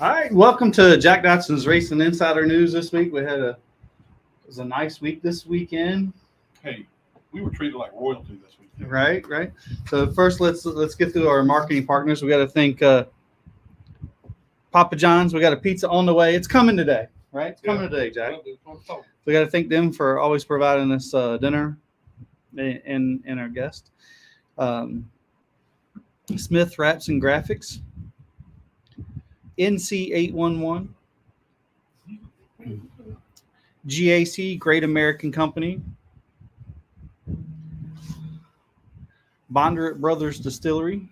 All right, welcome to Jack Dotson's Racing Insider News this week. It was a nice week this weekend. Hey, we were treated like royalty this weekend. Right. So first, let's get through our marketing partners. We got to thank Papa John's. We got a pizza on the way. It's coming today, right? It's coming today, Jack. We got to thank them for always providing us dinner and our guest. Smith Wraps and Graphics. NC811, GAC, Great American Company, Bondurant Brothers Distillery,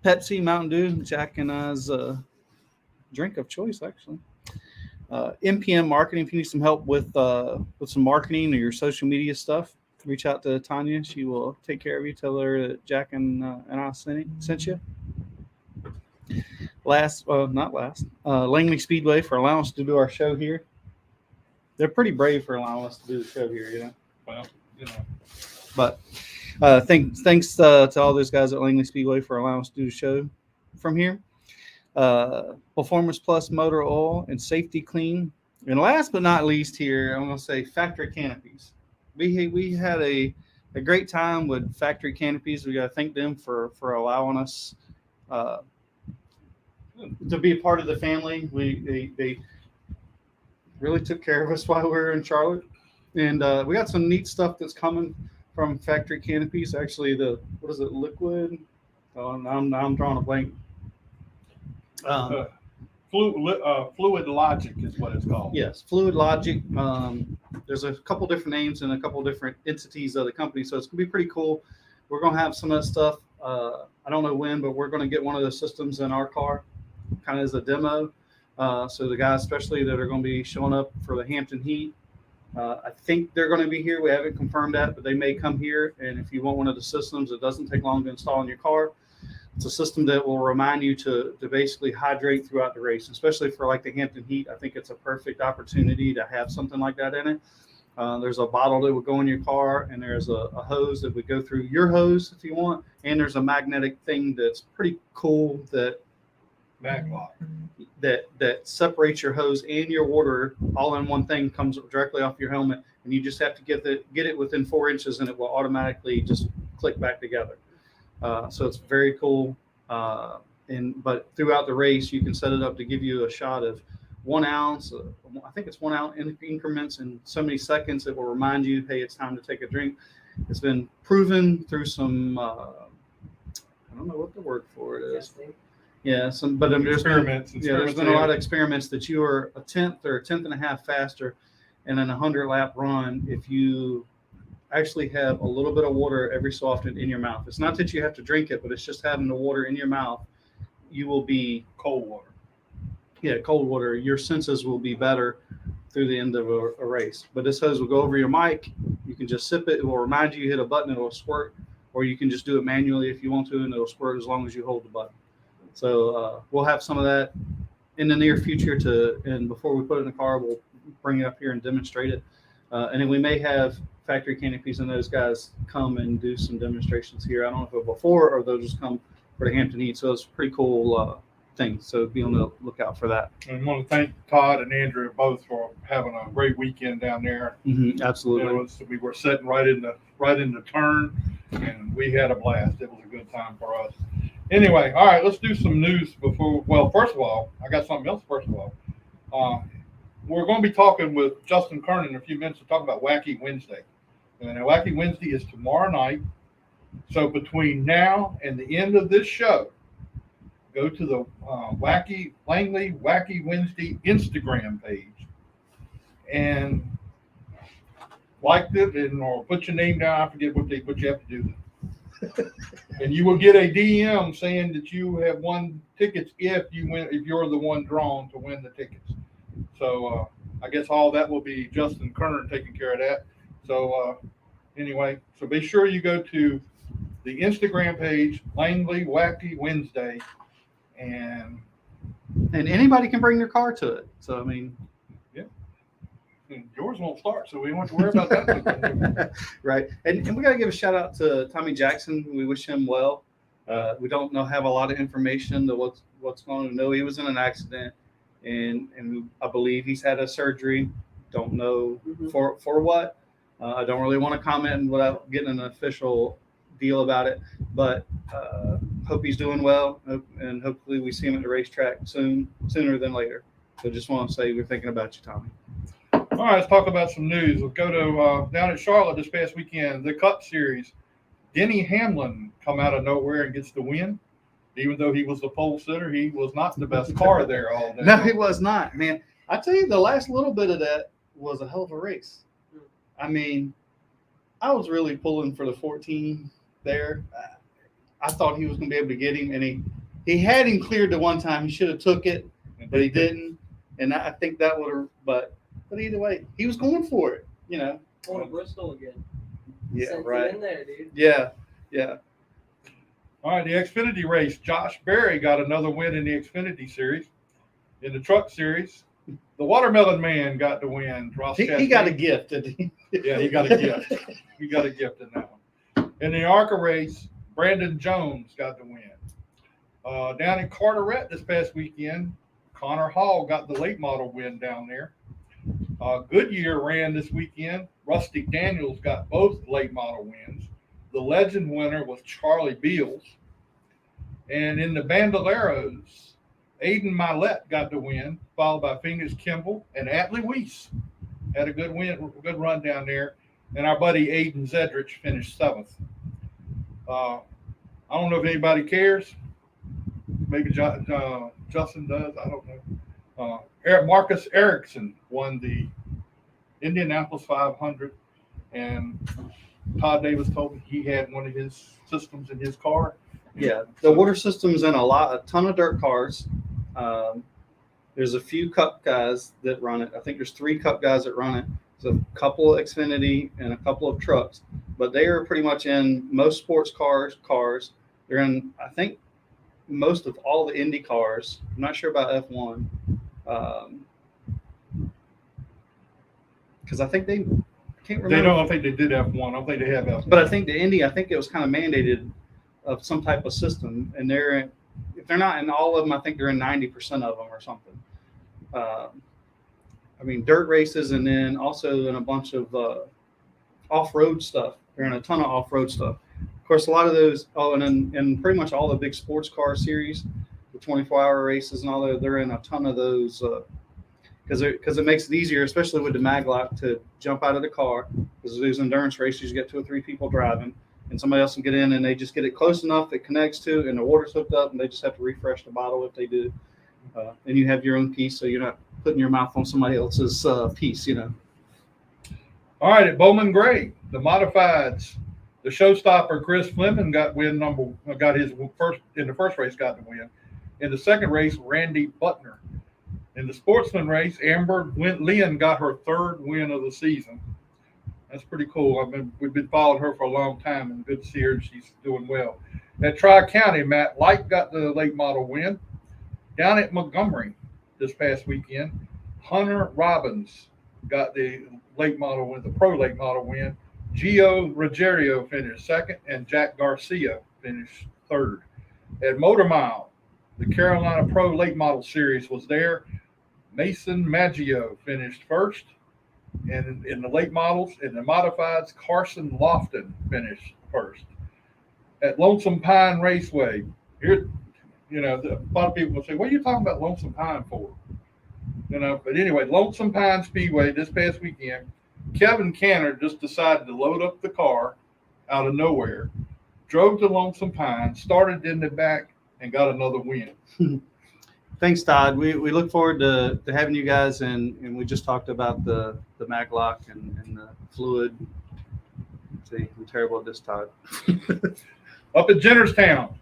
Pepsi, Mountain Dew, Jack and I's drink of choice, actually. MPM Marketing, if you need some help with some marketing or your social media stuff, reach out to Tanya. She will take care of you. Tell her that Jack and I sent you. Langley Speedway for allowing us to do our show here. They're pretty brave for allowing us to do the show here, you know. Well, you know. But thanks to all those guys at Langley Speedway for allowing us to do the show from here. Performance Plus Motor Oil and Safety Clean. And last but not least here, I'm going to say Factory Canopies. We had a great time with Factory Canopies. We got to thank them for allowing us to be a part of the family. They really took care of us while we were in Charlotte, and we got some neat stuff that's coming from Factory Canopies. Actually, liquid? Oh, I'm drawing a blank. Fluid Logic is what it's called. Yes, Fluid Logic. There's a couple different names and a couple different entities of the company, so it's gonna be pretty cool. We're gonna have some of that stuff. I don't know when, but we're gonna get one of those systems in our car, kind of as a demo. So the guys, especially that are going to be showing up for the Hampton Heat, I think they're going to be here. We haven't confirmed that, but they may come here. And if you want one of the systems, it doesn't take long to install in your car. It's a system that will remind you to basically hydrate throughout the race, especially for like the Hampton Heat. I think it's a perfect opportunity to have something like that in it. There's a bottle that would go in your car, and there's a hose that would go through your hose if you want. And there's a magnetic thing that's pretty cool that separates your hose and your water all in one thing, comes directly off your helmet, and you just have to get it within 4 inches, and it will automatically just click back together. So it's very cool. But throughout the race, you can set it up to give you a shot of 1 ounce. I think it's 1 ounce in increments in so many seconds. It will remind you, hey, it's time to take a drink. It's been proven through some, I don't know what the word for it is. Yeah, there's been a lot of experiments that you are a tenth or a tenth and a half faster in an 100-lap run if you actually have a little bit of water every so often in your mouth. It's not that you have to drink it, but it's just having the water in your mouth. You will be cold water. Yeah, cold water. Your senses will be better through the end of a race. But this hose will go over your mic. You can just sip it. It will remind you hit a button. It will squirt. Or you can just do it manually if you want to, and it will squirt as long as you hold the button. So we'll have some of that in the near future and before we put it in the car, we'll bring it up here and demonstrate it. And then we may have Factory Canopies and those guys come and do some demonstrations here. I don't know if it'll before or they'll just come for the Hampton Heat. So it's a pretty cool thing. So be on the lookout for that. And I want to thank Todd and Andrea both for having a great weekend down there. Mm-hmm, absolutely. We were sitting right in the turn, and we had a blast. It was a good time for us. Anyway, all right, let's do some news before. Well, first of all, I got something else. First of all, we're going to be talking with Justin Kern in a few minutes to talk about Wacky Wednesday. And Wacky Wednesday is tomorrow night. So between now and the end of this show, go to the Langley Wacky Wednesday Instagram page and like it or put your name down. I forget what you have to do. And you will get a DM saying that you have won tickets if you're the one drawn to win the tickets. So I guess all that will be Justin Kern taking care of that. So anyway, so be sure you go to the Instagram page, Langley Wacky Wednesday, and anybody can bring their car to it. So I mean, yeah. And yours won't start, so we don't have to worry about that. Right. And we got to give a shout out to Tommy Jackson. We wish him well. We don't have a lot of information to what's going on. No, he was in an accident, and I believe he's had a surgery. Don't know for what. I don't really want to comment without getting an official deal about it, but hope he's doing well, and hopefully we see him at the racetrack sooner than later. So just want to say we're thinking about you, Tommy. All right, let's talk about some news. We'll go to down at Charlotte this past weekend, the Cup Series. Denny Hamlin come out of nowhere and gets the win. Even though he was the pole sitter, he was not the best car there all day. No, he was not, man. I tell you, the last little bit of that was a hell of a race. I mean, I was really pulling for the 14 there. I thought he was going to be able to get him, and he had him cleared the one time. He should have took it, but he didn't. And I think that would have, but either way, he was going for it, you know. Going to Bristol again. Yeah, Sent right. it in there, dude. Yeah. All right, the Xfinity race. Josh Berry got another win in the Xfinity Series. In the Truck Series, the Watermelon Man got the win. He got a gift, didn't he? Yeah, he got a gift. He got a gift in that one. In the ARCA race, Brandon Jones got the win. Down in Carteret this past weekend, Connor Hall got the late model win down there. Goodyear ran this weekend. Rusty Daniels got both late model wins. The legend winner was Charlie Beals. And in the Bandoleros, Aiden Milet got the win, followed by Phoenix Kimball and Atlee Weiss. Had a good good run down there. And our buddy Aiden Zedrich finished 7th. I don't know if anybody cares. Maybe Justin does. I don't know. Marcus Erickson won the Indianapolis 500, and Todd Davis told me he had one of his systems in his car. Yeah, the water system's in a ton of dirt cars. There's a few Cup guys that run it. I think there's 3 Cup guys that run it. There's a couple of Xfinity and a couple of trucks, but they are pretty much in most sports cars. They're in, I think, most of all the Indy cars. I'm not sure about F1. Because I think I can't remember. They don't think they did F1. I don't think they have F1. But I think the Indy, I think it was kind of mandated of some type of system, and if they're not in all of them, I think they're in 90% of them or something. I mean, dirt races, and then also in a bunch of off-road stuff. They're in a ton of off-road stuff. Of course, a lot of those. Oh, and in pretty much all the big sports car series, the 24-hour races and all that, they're in a ton of those. Because it makes it easier, especially with the maglock, to jump out of the car. Because those endurance races, you get 2 or 3 people driving, and somebody else can get in, and they just get it close enough, it connects to, and the water's hooked up, and they just have to refresh the bottle if they do. And you have your own piece, so you're not putting your mouth on somebody else's piece, you know. All right, at Bowman Gray, the modifieds, the showstopper Chris Fleming got his first in the first race, got the win. In the second race, Randy Butner. In the sportsman race, Amber Lynn got her 3rd win of the season. That's pretty cool. We've been following her for a long time, and good to see her. She's doing well. At Tri-County, Matt Light got the late model win. Down at Montgomery this past weekend, Hunter Robbins got the late model win, the pro late model win. Gio Ruggiero finished 2nd, and Jack Garcia finished 3rd. At Motor Mile, the Carolina Pro Late Model Series was there. Mason Maggio finished 1st. And in the late models, in the modifieds, Carson Lofton finished 1st. At Lonesome Pine Raceway, here, you know, a lot of people will say, what are you talking about Lonesome Pine for? You know, but anyway, Lonesome Pine Speedway this past weekend, Kevin Canner just decided to load up the car out of nowhere, drove to Lonesome Pine, started in the back, and got another win. Thanks, Todd. We look forward to having you guys, and we just talked about the maglock and the fluid. See, I'm terrible at this, Todd. Up at Jennerstown,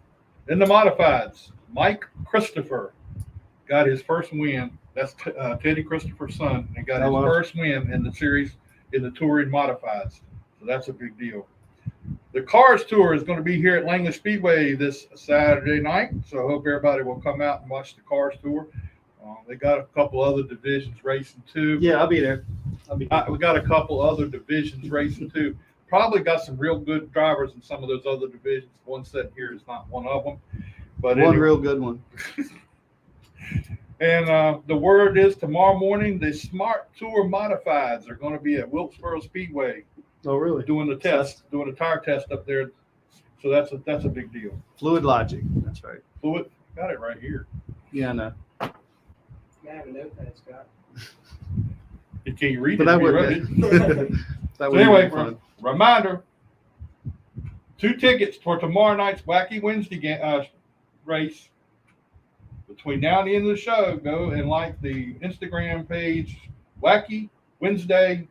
in the modifieds, Mike Christopher got his first win. That's Teddy Christopher's son, and got his first win in the series in the touring modifieds. So that's a big deal. The Cars Tour is going to be here at Langley Speedway this Saturday night, so I hope everybody will come out and watch the Cars Tour. They got a couple other divisions racing too. Yeah, I'll be there. We got a couple other divisions racing too. probably got some real good drivers in some of those other divisions. One set here is not one of them, but One real good one. And the word is tomorrow morning the Smart Tour Modifieds are going to be at Wilkesboro Speedway Oh, really? doing the test, doing a tire test up there. So that's a big deal. Fluid Logic. That's right. Fluid, got it right here. Yeah, I know. I have a notepad, Scott. Can you read But it? that You would wrote be. it? That So would anyway, be fun. reminder: 2 tickets for tomorrow night's Wacky Wednesday race. Between now and the end of the show, go and like the Instagram page Wacky Wednesday,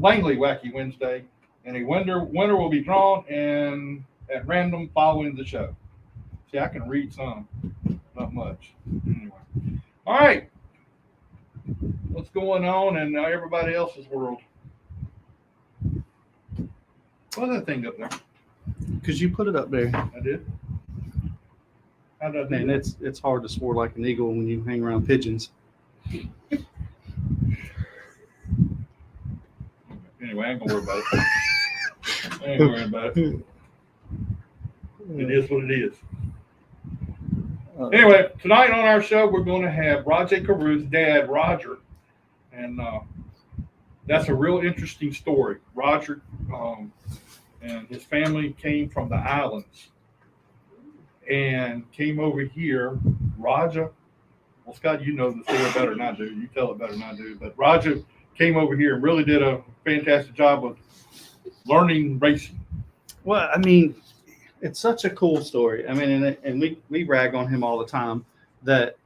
Langley Wacky Wednesday, and a winner will be drawn and at random following the show. See, I can read some, not much. Anyway, all right. What's going on in everybody else's world? What's that thing up there? Because you put it up there. I did. How did I do Man, that? it's hard to soar like an eagle when you hang around pigeons. Anyway, I ain't gonna worry about it. I ain't worried about it. It is what it is. Anyway, tonight on our show, we're going to have Rajah Caruth's dad, Rajah. And that's a real interesting story. Rajah and his family came from the islands and came over here. Rajah, well, Scott, you know the story better than I do. You tell it better than I do. But Rajah came over here and really did a fantastic job of learning racing. Well, I mean, it's such a cool story. I mean, and we rag on him all the time that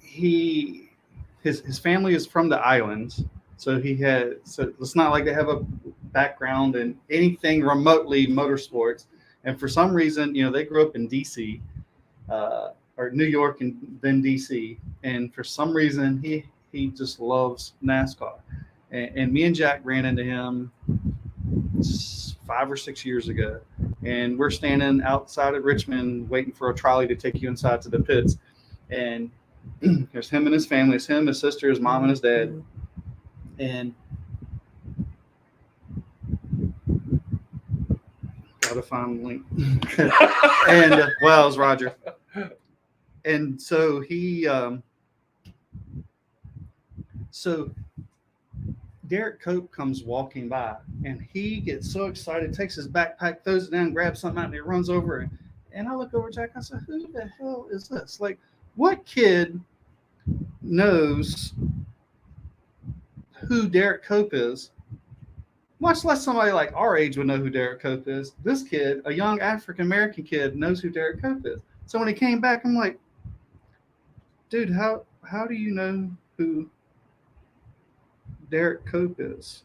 his family is from the islands, so it's not like they have a background in anything remotely motorsports. And for some reason, they grew up in DC, or New York and then DC, and for some reason he just loves NASCAR. And me and Jack ran into him 5 or 6 years ago, and we're standing outside of Richmond waiting for a trolley to take you inside to the pits. And there's him and his family. It's him, his sister, his mom, and his dad. And gotta find the link. And it was Roger. And so so Derek Cope comes walking by, and he gets so excited, takes his backpack, throws it down, grabs something out, and he runs over. And I look over at Jack. I said, "Who the hell is this? Like, what kid knows who Derek Cope is? Much less somebody like our age would know who Derek Cope is. This kid, a young African-American kid, knows who Derek Cope is." So when he came back, I'm like, "Dude, how do you know who Derek Cope is?"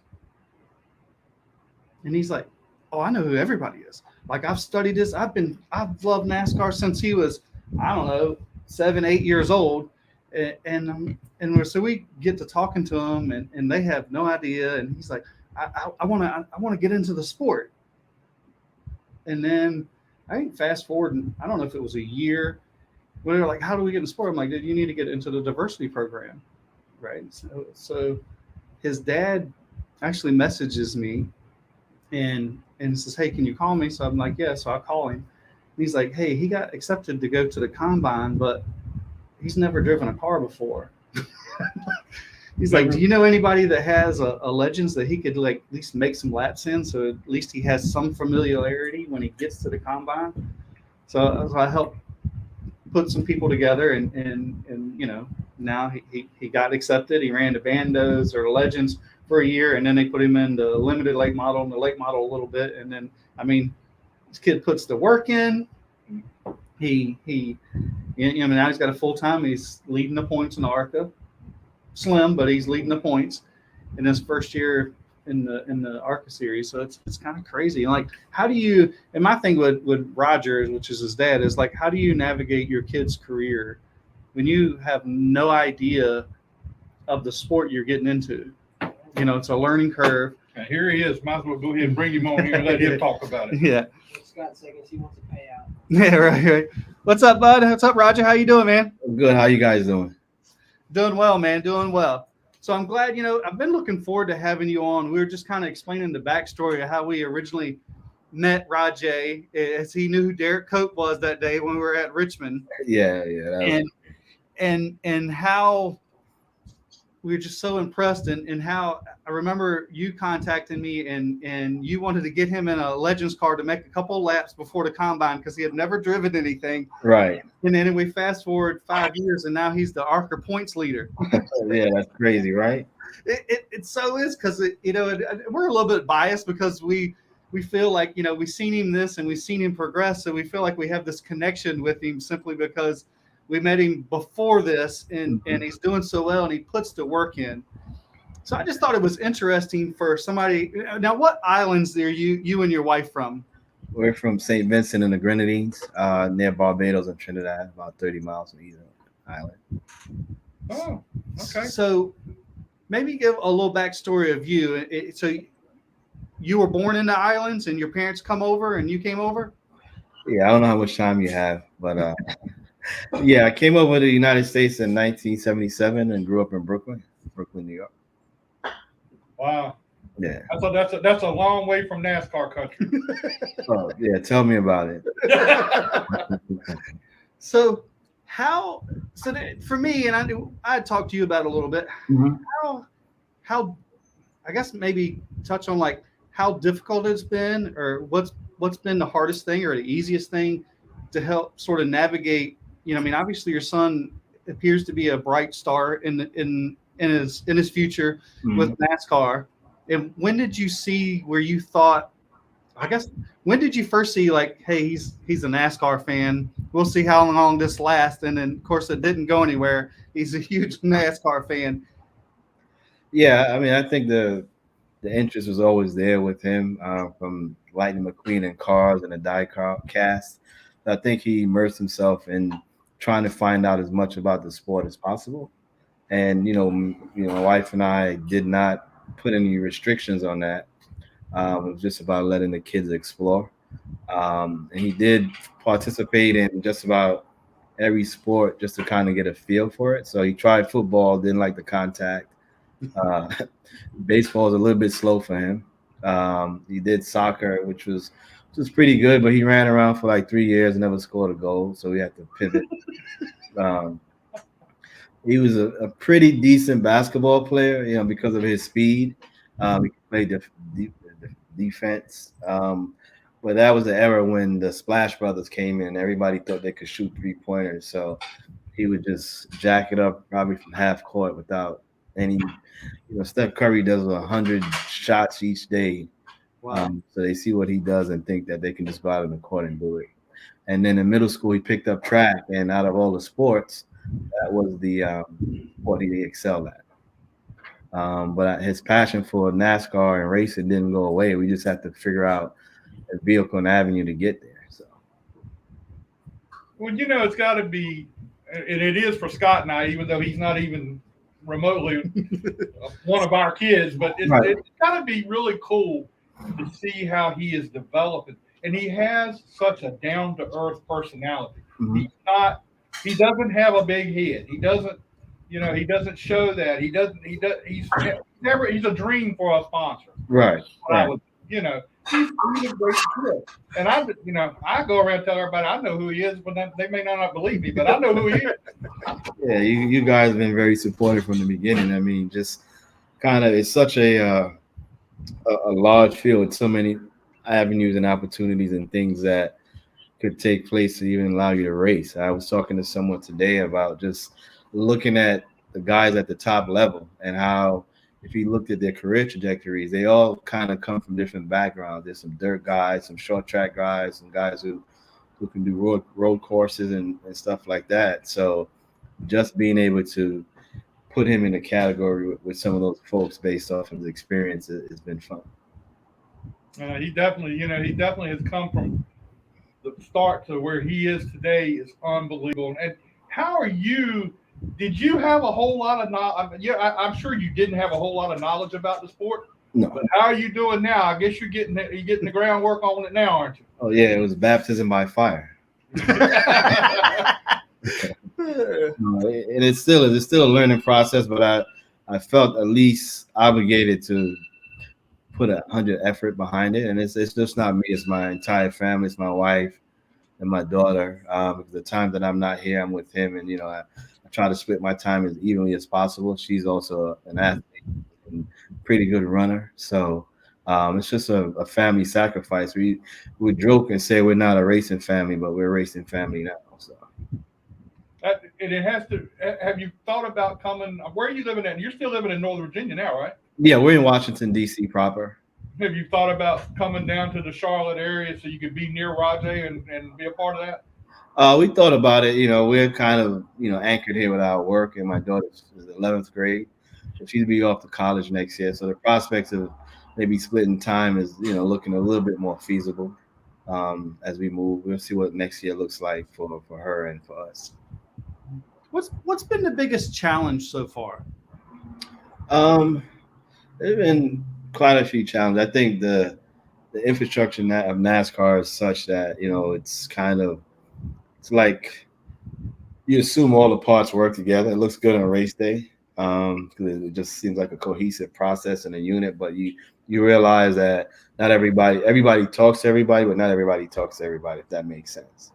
And he's like, "Oh, I know who everybody is. Like, I've studied this. I've loved NASCAR since he was, I don't know, 7, 8 years old." And so we get to talking to him, and they have no idea. And he's like, I want to get into the sport. And then I think fast forward, and I don't know if it was a year, when they're like, "How do we get in the sport?" I'm like, "Dude, you need to get into the diversity program." Right. So his dad actually messages me and says, "Hey, can you call me?" So I'm like, "Yeah." So I call him. And he's like, "Hey, he got accepted to go to the combine, but he's never driven a car before." He's like, "Do you know anybody that has a Legends that he could like at least make some laps in, so at least he has some familiarity when he gets to the combine?" So I helped put some people together, and now he got accepted. He ran the Bandos or the Legends for a year, and then they put him in the limited late model and the late model a little bit. And then, I mean, this kid puts the work in. He now he's got a full time. He's leading the points in the ARCA. Slim, but he's leading the points in his first year in the ARCA series. So it's kind of crazy. Like, how do you? And my thing with Rajah, which is his dad, is like, how do you navigate your kid's career when you have no idea of the sport you're getting into? It's a learning curve. And here he is. Might as well go ahead and bring him on here and let him talk about it. Yeah. Scott seconds, he wants a payout. Yeah, right. What's up, bud? What's up, Rajah? How you doing, man? Good. How you guys doing? Doing well, man. Doing well. So I'm glad, I've been looking forward to having you on. We were just kind of explaining the backstory of how we originally met Rajah, as he knew who Derek Cope was that day when we were at Richmond. Yeah. And how we were just so impressed, and how I remember you contacting me and you wanted to get him in a Legends car to make a couple laps before the combine because he had never driven anything. Right. And then we fast forward 5 years, and now he's the ARCA points leader. Yeah, that's crazy, right? It so is, because we're a little bit biased because we feel like we've seen him this and we've seen him progress, so we feel like we have this connection with him simply because we met him before this, and he's doing so well, and he puts the work in. So I just thought it was interesting for somebody. Now, what islands are you and your wife from? We're from St. Vincent and the Grenadines, near Barbados and Trinidad, about 30 miles from either island. Oh, okay. So maybe give a little backstory of you. So you were born in the islands, and your parents come over, and you came over? Yeah, I don't know how much time you have, but yeah, I came over to the United States in 1977 and grew up in Brooklyn, New York. Wow. Yeah. That's a long way from NASCAR country. Oh, yeah, tell me about it. So for me, and I talked to you about it a little bit. Mhm. How I guess maybe touch on like how difficult it's been, or what's been the hardest thing or the easiest thing to help sort of navigate. Obviously your son appears to be a bright star in his future with NASCAR. And when did you see where you thought, I guess, when did you first see like, hey, he's a NASCAR fan, we'll see how long this lasts? And then of course it didn't go anywhere. He's a huge NASCAR fan. Yeah, I mean, I think the interest was always there with him, from Lightning McQueen and Cars and the die-cast. I think he immersed himself in trying to find out as much about the sport as possible. And my wife and I did not put any restrictions on that. It was just about letting the kids explore. And he did participate in just about every sport just to kind of get a feel for it. So he tried football, didn't like the contact. Baseball is a little bit slow for him. He did soccer, which was pretty good, but he ran around for like 3 years and never scored a goal, so we had to pivot. He was a pretty decent basketball player, because of his speed. He played defense, but that was the era when the Splash Brothers came in. Everybody thought they could shoot 3-pointers, so he would just jack it up probably from half court without any. Steph Curry does 100 shots each day. Wow. So they see what he does and think that they can just go out in the court and do it. And then in middle school, he picked up track, and out of all the sports, that was the sport he excelled at. But his passion for NASCAR and racing didn't go away. We just had to figure out a vehicle and avenue to get there. So, Well, it's got to be, and it is for Scott and I, even though he's not even remotely one of our kids, but it's got to be really cool to see how he is developing. And he has such a down-to-earth personality. Mhm. He doesn't have a big head. He doesn't, he doesn't show that. He's a dream for a sponsor. right. He's a great kid. And I go around telling everybody I know who he is, but they may not believe me, but I know who he is. Yeah, you guys have been very supportive from the beginning. I mean, just kind of, it's such a large field, so many avenues and opportunities and things that could take place to even allow you to race. I was talking to someone today about just looking at the guys at the top level and how, if you looked at their career trajectories, they all kind of come from different backgrounds. There's some dirt guys, some short track guys, some guys who can do road courses and stuff like that. So just being able to put him in a category with some of those folks based off of his experience has been fun. He definitely has come from the start to where he is today is unbelievable. And how are you? Did you have a whole lot of knowledge? Yeah, I'm sure you didn't have a whole lot of knowledge about the sport. No. But how are you doing now? I guess you're getting the groundwork on it now, aren't you? Oh yeah, it was baptism by fire. And it's still a learning process, but I felt at least obligated to put 100 effort behind it. And it's just not me, it's my entire family, it's my wife and my daughter. The time that I'm not here, I'm with him, and I try to split my time as evenly as possible. She's also an athlete and pretty good runner, so it's just a family sacrifice. We joke and say we're not a racing family, but we're a racing family now. So. And it has to. Have you thought about coming? Where are you living at? You're still living in Northern Virginia now, right? Yeah, we're in Washington D.C. proper. Have you thought about coming down to the Charlotte area so you could be near Rajah and be a part of that? We thought about it. We're kind of anchored here with our work, and my daughter's is 11th grade, so she'll be off to college next year. So the prospects of maybe splitting time is looking a little bit more feasible as we move. We'll see what next year looks like for her and for us. What's been the biggest challenge so far? There's been quite a few challenges. I think the infrastructure of NASCAR is such that it's like you assume all the parts work together. It looks good on race day because it just seems like a cohesive process and a unit. But you realize that not everybody talks to everybody, but not everybody talks to everybody. If that makes sense,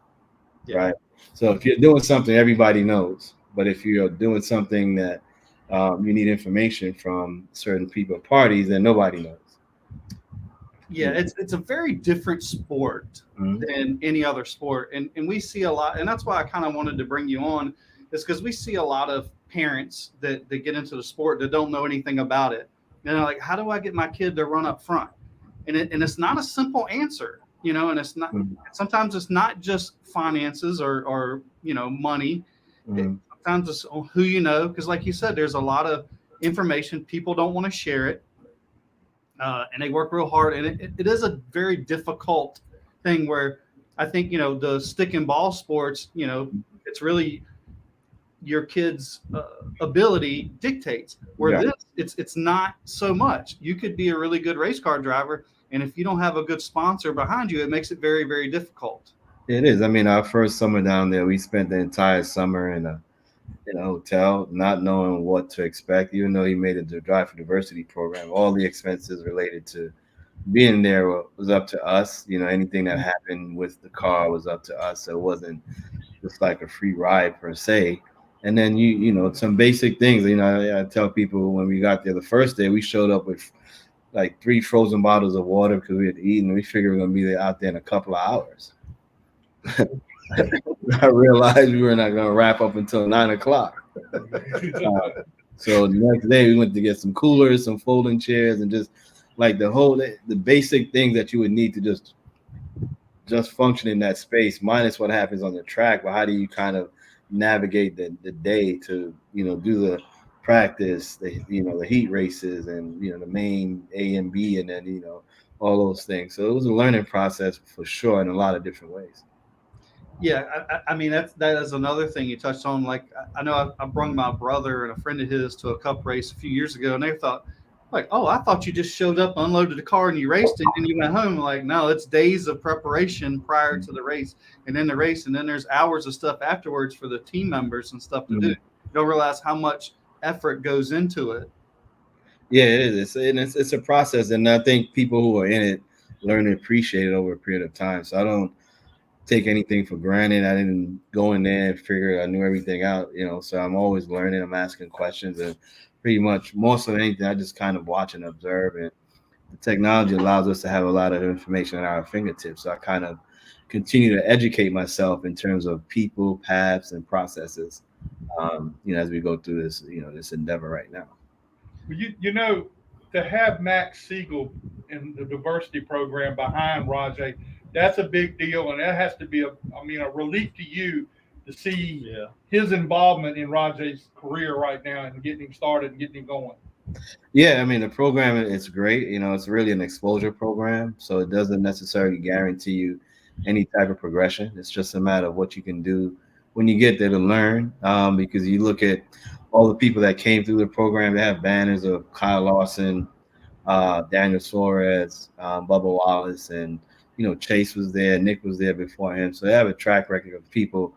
Yeah. Right? So if you're doing something, everybody knows. But if you're doing something that you need information from certain people or parties, then nobody knows. Yeah, it's a very different sport than any other sport. And we see a lot, and that's why I kind of wanted to bring you on, is because we see a lot of parents that get into the sport that don't know anything about it. And they're like, how do I get my kid to run up front? And it's not a simple answer, and it's not, sometimes it's not just finances or money. Sometimes it's who because like you said, there's a lot of information. People don't want to share it. And they work real hard. And it is a very difficult thing where I think, the stick and ball sports, it's really your kid's ability dictates. Where it's not so much. You could be a really good race car driver, and if you don't have a good sponsor behind you, it makes it very, very difficult. It is. I mean, our first summer down there, we spent the entire summer in a hotel, not knowing what to expect. Even though he made it to Drive for Diversity program, all the expenses related to being there was up to us. Anything that happened with the car was up to us. So it wasn't just like a free ride per se. And then some basic things. I tell people when we got there the first day, we showed up with like 3 frozen bottles of water because we had eaten. And we figured we were going to be out there in a couple of hours. I realized we were not going to wrap up until 9 o'clock. So the next day we went to get some coolers, some folding chairs, and just like the basic things that you would need to just function in that space, minus what happens on the track. But how do you kind of navigate the day to do the practice, the heat races, and the main A and B, and then all those things. So it was a learning process for sure in a lot of different ways. Yeah, I mean that is another thing you touched on. Like I know I brought my brother and a friend of his to a cup race a few years ago, and they thought, like, oh, I thought you just showed up, unloaded the car, and you raced it, and you went home. Like, no, it's days of preparation prior to the race, and then the race, and then there's hours of stuff afterwards for the team members and stuff to do. You don't realize how much effort goes into it. Yeah, it is. It's a process, and I think people who are in it learn to appreciate it over a period of time. So I don't take anything for granted. I didn't go in there and figure I knew everything out, so I'm always learning. I'm asking questions, and pretty much most of anything I just kind of watch and observe. And the technology allows us to have a lot of information at our fingertips. So I kind of continue to educate myself in terms of people, paths, and processes, as we go through this, this endeavor right now. To have Max Siegel in the diversity program behind Rajah, that's a big deal, and that has to be a relief to you to see his involvement in Rajah's career right now and getting him started and getting him going. Yeah, I mean, the program is great. It's really an exposure program, so it doesn't necessarily guarantee you any type of progression. It's just a matter of what you can do when you get there to learn, because you look at all the people that came through the program. They have banners of Kyle Larson, Daniel Suarez, Bubba Wallace, and Chase was there, Nick was there before him. So they have a track record of people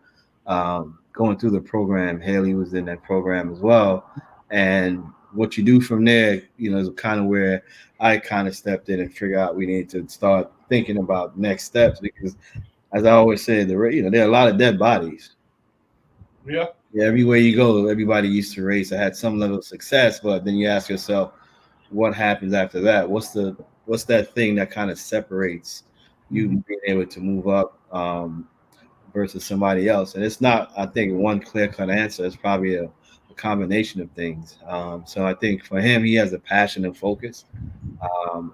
going through the program. Haley was in that program as well. And what you do from there, is kind of where I kind of stepped in and figured out we need to start thinking about next steps because, as I always say, there are a lot of dead bodies. Yeah. Yeah, everywhere you go, everybody used to race. I had some level of success, but then you ask yourself, what happens after that? What's that thing that kind of separates you being able to move up versus somebody else? And it's not, I think, one clear-cut answer. It's probably a combination of things. So I think for him, he has a passion and focus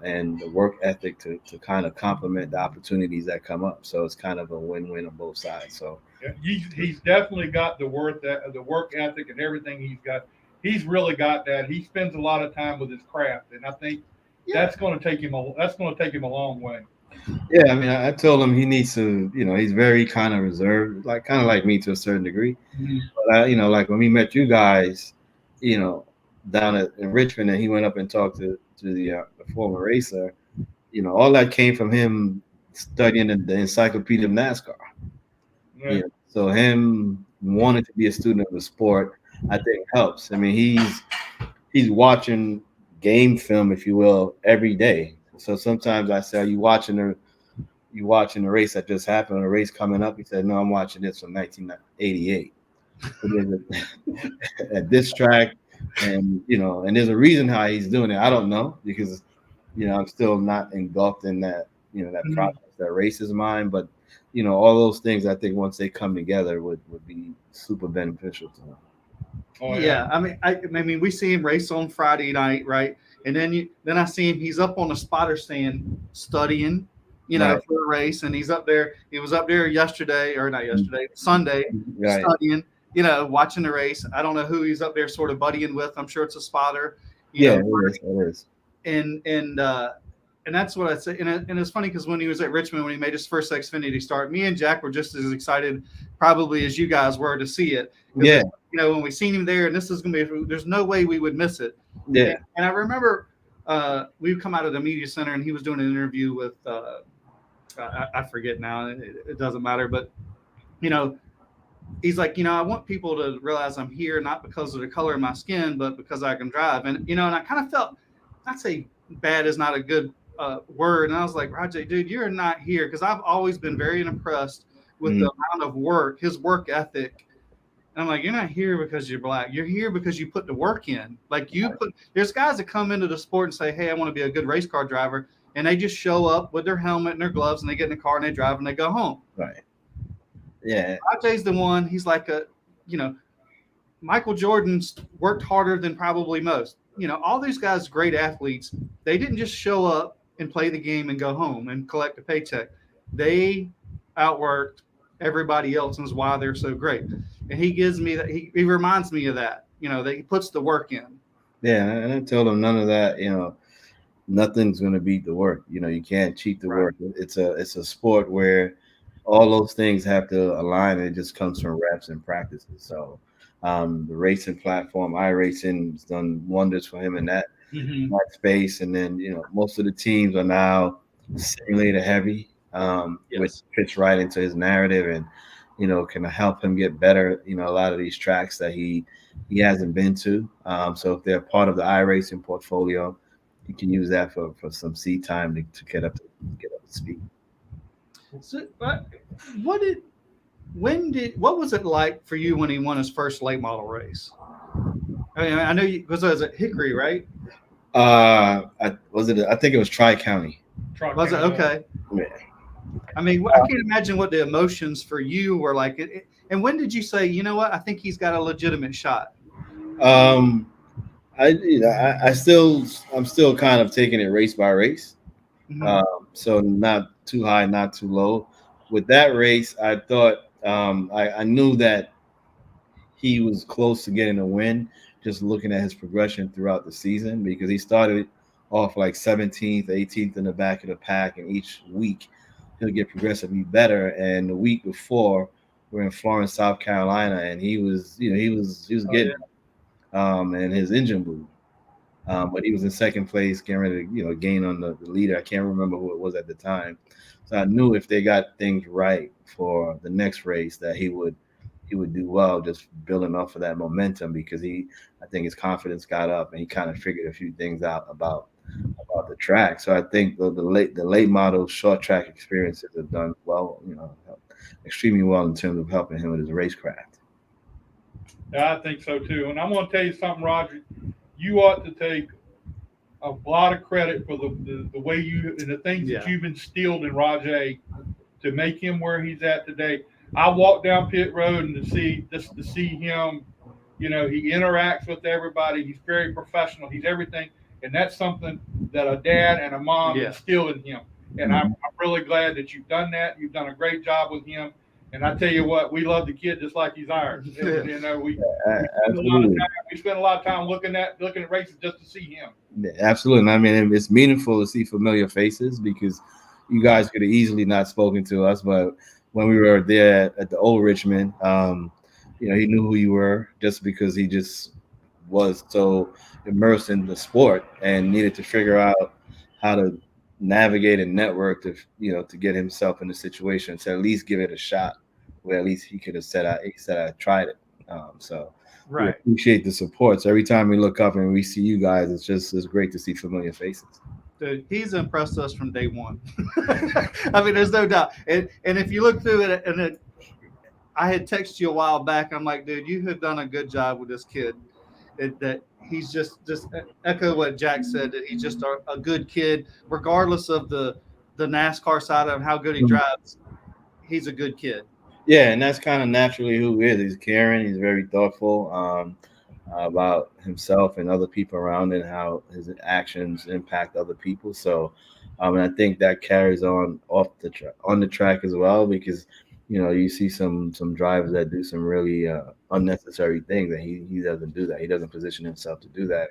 and the work ethic to kind of complement the opportunities that come up. So it's kind of a win-win on both sides. So Yeah, he's definitely got the work ethic and everything he's got. He's really got that. He spends a lot of time with his craft, and I think that's going to take him a long way. yeah, I mean, I told him he needs to, he's very kind of reserved, kind of like me to a certain degree. But like when we met you guys, down in Richmond, and he went up and talked to the former racer, all that came from him studying the encyclopedia of NASCAR. Yeah. So him wanting to be a student of the sport, I think helps. I mean, he's watching game film, if you will, every day. So sometimes I say, "Are you watching the race that just happened, or a race coming up?" He said, "No, I'm watching this from 1988 at this track." And and there's a reason how he's doing it. I don't know because I'm still not engulfed in that that process that races mine. But all those things I think once they come together would be super beneficial to him. Oh, Yeah, I mean, we see him race on Friday night, right? And then I see him. He's up on the spotter stand studying, Right. for a race, and he's up there. He was up there yesterday, or not yesterday, Sunday, Right. studying, watching the race. I don't know who he's up there sort of buddying with. I'm sure it's a spotter. Yeah, know, it is. And that's what I say. And it's funny because when he was at Richmond, when he made his first Xfinity start, me and Jack were just as excited probably as you guys were to see it. Yeah. When we seen him there, and this is going to be, there's no way we would miss it. Yeah. And I remember we've come out of the media center, and he was doing an interview with, I forget now, it doesn't matter, but, he's like, I want people to realize I'm here, not because of the color of my skin, but because I can drive. And, and I kind of felt, I'd say bad is not a good word. And I was like, Rajah, dude, you're not here. Because I've always been very impressed with the amount of work, his work ethic. And I'm like, you're not here because you're black. You're here because you put the work in. Like there's guys that come into the sport and say, hey, I want to be a good race car driver. And they just show up with their helmet and their gloves, and they get in the car and they drive and they go home. Right. Yeah. Rajah's the one. He's like Michael Jordan's worked harder than probably most. All these guys, great athletes, they didn't just show up and play the game and go home and collect a paycheck. They outworked everybody else, and is why they're so great. And he gives me that. He reminds me of that. That he puts the work in. Yeah, and I told him none of that. Nothing's going to beat the work. You can't cheat the work. It's a sport where all those things have to align, and it just comes from reps and practices. So the racing platform, iRacing, has done wonders for him in that space. And then most of the teams are now simulator heavy, which fits right into his narrative and can help him get better. A lot of these tracks that he hasn't been to. So if they're part of the iRacing portfolio, you can use that for some seat time to get up to speed. So, what was it like for you when he won his first late model race? I mean, I know because it was at Hickory, right? I think it was Tri-County. Was it okay? Yeah. I mean, I can't imagine what the emotions for you were like. And when did you say, you know what, I think he's got a legitimate shot? I'm still kind of taking it race by race. So not too high, not too low. With that race, I thought I knew that he was close to getting a win, just looking at his progression throughout the season, because he started off like 17th, 18th in the back of the pack, and each week he'll get progressively better. And the week before, we're in Florence, South Carolina, and he was getting and his engine blew. But he was in second place, getting ready to gain on the leader. I can't remember who it was at the time. So I knew if they got things right for the next race that he would he would do well just building off of that momentum because I think his confidence got up and he kind of figured a few things out about the track. So I think the late model short track experiences have done well, extremely well in terms of helping him with his racecraft. Yeah, I think so too. And I'm going to tell you something, Roger. You ought to take a lot of credit for the way you and the things that you've instilled in Rajah to make him where he's at today. I walk down pit road and to see him, he interacts with everybody. He's very professional. He's everything. And that's something that a dad and a mom instilled in him. And I'm really glad that you've done that. You've done a great job with him. And I tell you what, we love the kid just like he's ours. We spend a lot of time looking at races just to see him. Yeah, absolutely. I mean, it's meaningful to see familiar faces because you guys could have easily not spoken to us, but when we were there at the old Richmond, he knew who you were just because he just was so immersed in the sport and needed to figure out how to navigate and network to get himself in a situation to at least give it a shot where at least he could have said I tried it. So we appreciate the support. So every time we look up and we see you guys, it's great to see familiar faces. Dude, he's impressed us from day one. I mean, there's no doubt. And if you look through it, I had texted you a while back. I'm like, dude, you have done a good job with this kid. That he's just echo what Jack said, that he's just a good kid, regardless of the NASCAR side of how good he drives. He's a good kid. Yeah, and that's kind of naturally who he is. He's caring. He's very thoughtful about himself and other people around and how his actions impact other people. So, and I think that carries on on the track as well because you see some drivers that do some really unnecessary things, and he doesn't do that. He doesn't position himself to do that.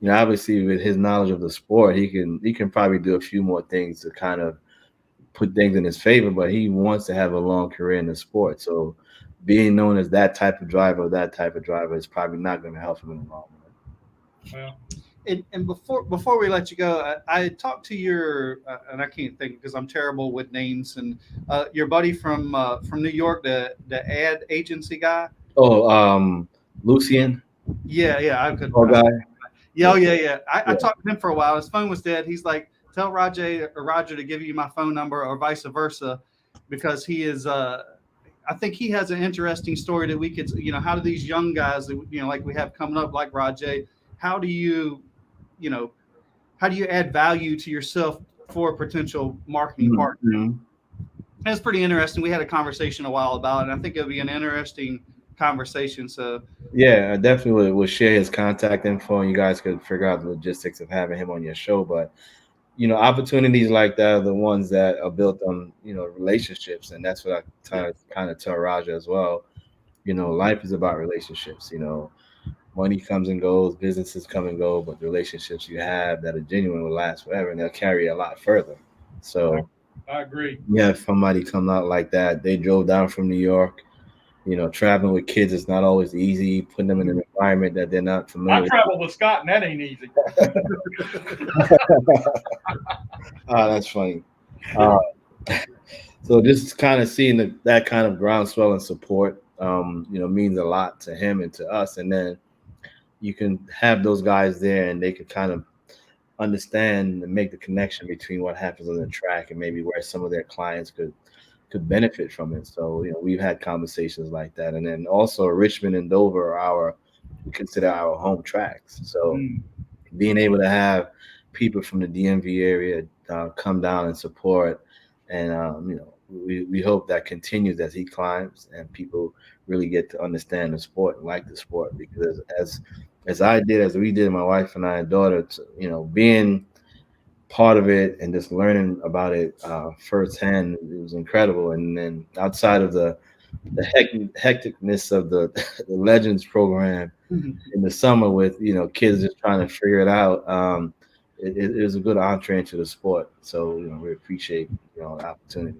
And obviously, with his knowledge of the sport, he can probably do a few more things to kind of put things in his favor. But he wants to have a long career in the sport. So, being known as that type of driver is probably not going to help him in the long run. Well. And before we let you go, I talked to your and I can't think because I'm terrible with names, and your buddy from New York, the ad agency guy. Oh, Lucian. Yeah, I could. Oh, guy. Yeah. I talked to him for a while. His phone was dead. He's like, tell Roger to give you my phone number or vice versa, because he is. I think he has an interesting story that we could. How do these young guys that like we have coming up, like Rajah, how do you add value to yourself for a potential marketing partner? Mm-hmm. It's pretty interesting. We had a conversation a while about it, and I think it'll be an interesting conversation. So yeah, I definitely will share his contact info, and you guys could figure out the logistics of having him on your show. But opportunities like that are the ones that are built on relationships, and that's what I kind of tell Rajah as well. Life is about relationships. Money comes and goes, businesses come and go, but the relationships you have that are genuine will last forever, and they'll carry a lot further. So I agree. Yeah, if somebody come out like that, they drove down from New York. Traveling with kids is not always easy. Putting them in an environment that they're not familiar with. I traveled with Scott, and that ain't easy. Oh, that's funny. So just kind of seeing that kind of groundswell and support, means a lot to him and to us. And then you can have those guys there, and they can kind of understand and make the connection between what happens on the track and maybe where some of their clients could benefit from it. So, we've had conversations like that. And then also Richmond and Dover are we consider our home tracks. So being able to have people from the DMV area come down and support, and, we hope that continues as he climbs and people really get to understand the sport and like the sport, because as we did, my wife and I and daughter, being part of it and just learning about it firsthand, it was incredible. And then outside of the hecticness of the Legends program in the summer with kids just trying to figure it out, it was a good entree into the sport. So we appreciate the opportunity.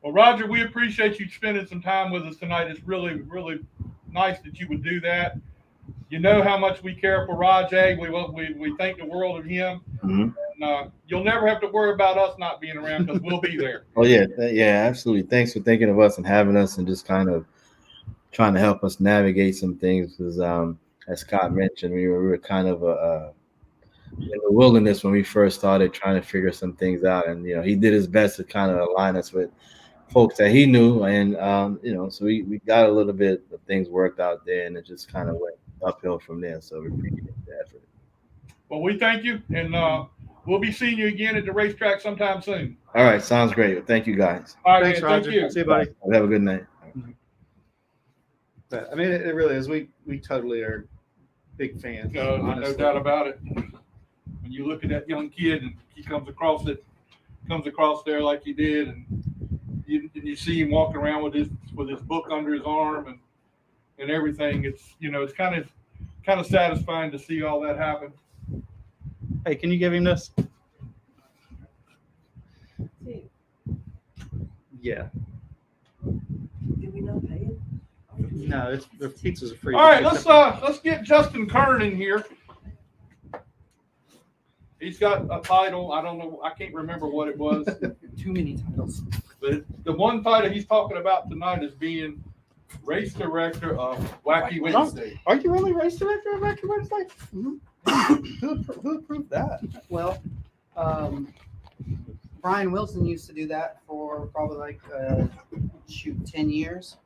Well, Roger, we appreciate you spending some time with us tonight. It's really, really nice that you would do that. You know how much we care for Rajah. We think the world of him. Mm-hmm. And you'll never have to worry about us not being around because we'll be there. Oh yeah, absolutely. Thanks for thinking of us and having us, and just kind of trying to help us navigate some things because, as Scott mentioned, we were kind of in the wilderness when we first started trying to figure some things out, and he did his best to kind of align us with folks that he knew, and so we got a little bit of things worked out there, and it just kind of went uphill from there. So we appreciate the effort. Well, we thank you, and we'll be seeing you again at the racetrack sometime soon. All right, sounds great. Thank you, guys. All right, Thanks, man, Roger. thank you. See you, buddy. Have a good night. But, I mean, it really is. We totally are big fans. No honestly. doubt about it. When you look at that young kid and he comes across there like he did, and you see him walking around with his book under his arm and everything. It's it's kind of satisfying to see all that happen. Hey, can you give him this? Yeah. Did we not pay him? No, the pizzas are free. All right, let's get Justin Kern in here. He's got a title. I don't know. I can't remember what it was. Too many titles. But the one title he's talking about tonight is being race director of Wacky Wednesday. Are you really race director of Wacky Wednesday? Mm-hmm. Who approved that? Well, Brian Wilson used to do that for probably 10 years.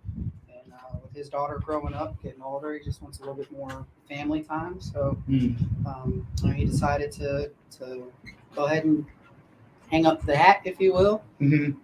And with his daughter growing up, getting older, he just wants a little bit more family time. So he decided to go ahead and hang up the hat, if you will. Mm-hmm.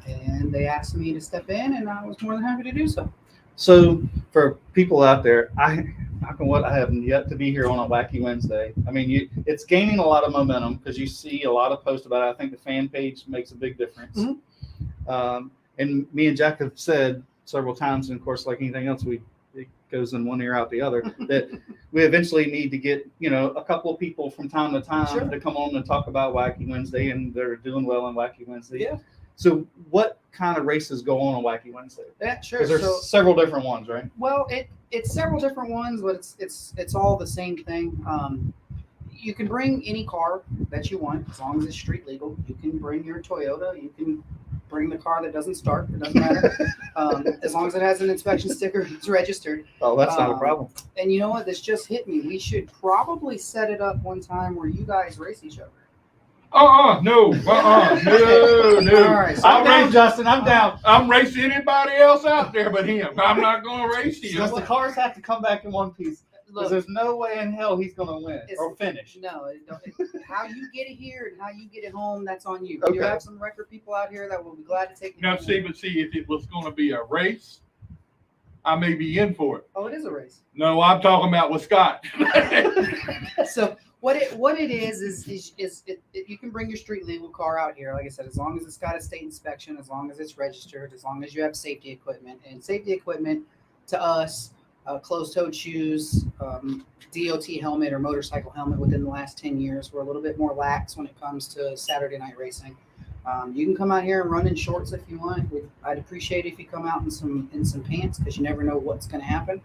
And they asked me to step in, and I was more than happy to do so. So for people out there, I have yet to be here on a Wacky Wednesday. I mean, it's gaining a lot of momentum because you see a lot of posts about it. I think the fan page makes a big difference. Mm-hmm. And me and Jack have said several times, and of course, like anything else, it goes in one ear out the other, that we eventually need to get, a couple of people from time to time Sure. to come on and talk about Wacky Wednesday, and they're doing well on Wacky Wednesday. Yeah. So what kind of races go on Wacky Wednesday? Yeah, sure. Because there's several different ones, right? Well, it's several different ones, but it's all the same thing. You can bring any car that you want as long as it's street legal. You can bring your Toyota. You can bring the car that doesn't start. It doesn't matter. As long as it has an inspection sticker, it's registered. Oh, that's not a problem. And you know what? This just hit me. We should probably set it up one time where you guys race each other. No. All right, so I'm down, Justin. I'm down. I'm racing anybody else out there but him. I'm not going to race him. Because the cars have to come back in one piece. Because Look, there's no way in hell he's going to win or finish. No, how you get it here and how you get it home, that's on you. Okay. You have some record people out here that will be glad to take you Now, home. see, if it was going to be a race, I may be in for it. Oh, it is a race. No, I'm talking about with Scott. So what it is you can bring your street legal car out here. Like I said, as long as it's got a state inspection, as long as it's registered, as long as you have safety equipment. And safety equipment to us, closed-toed shoes, DOT helmet or motorcycle helmet within the last 10 years. We're a little bit more lax when it comes to Saturday night racing. You can come out here and run in shorts if you want. I'd appreciate it if you come out in some pants because you never know what's going to happen.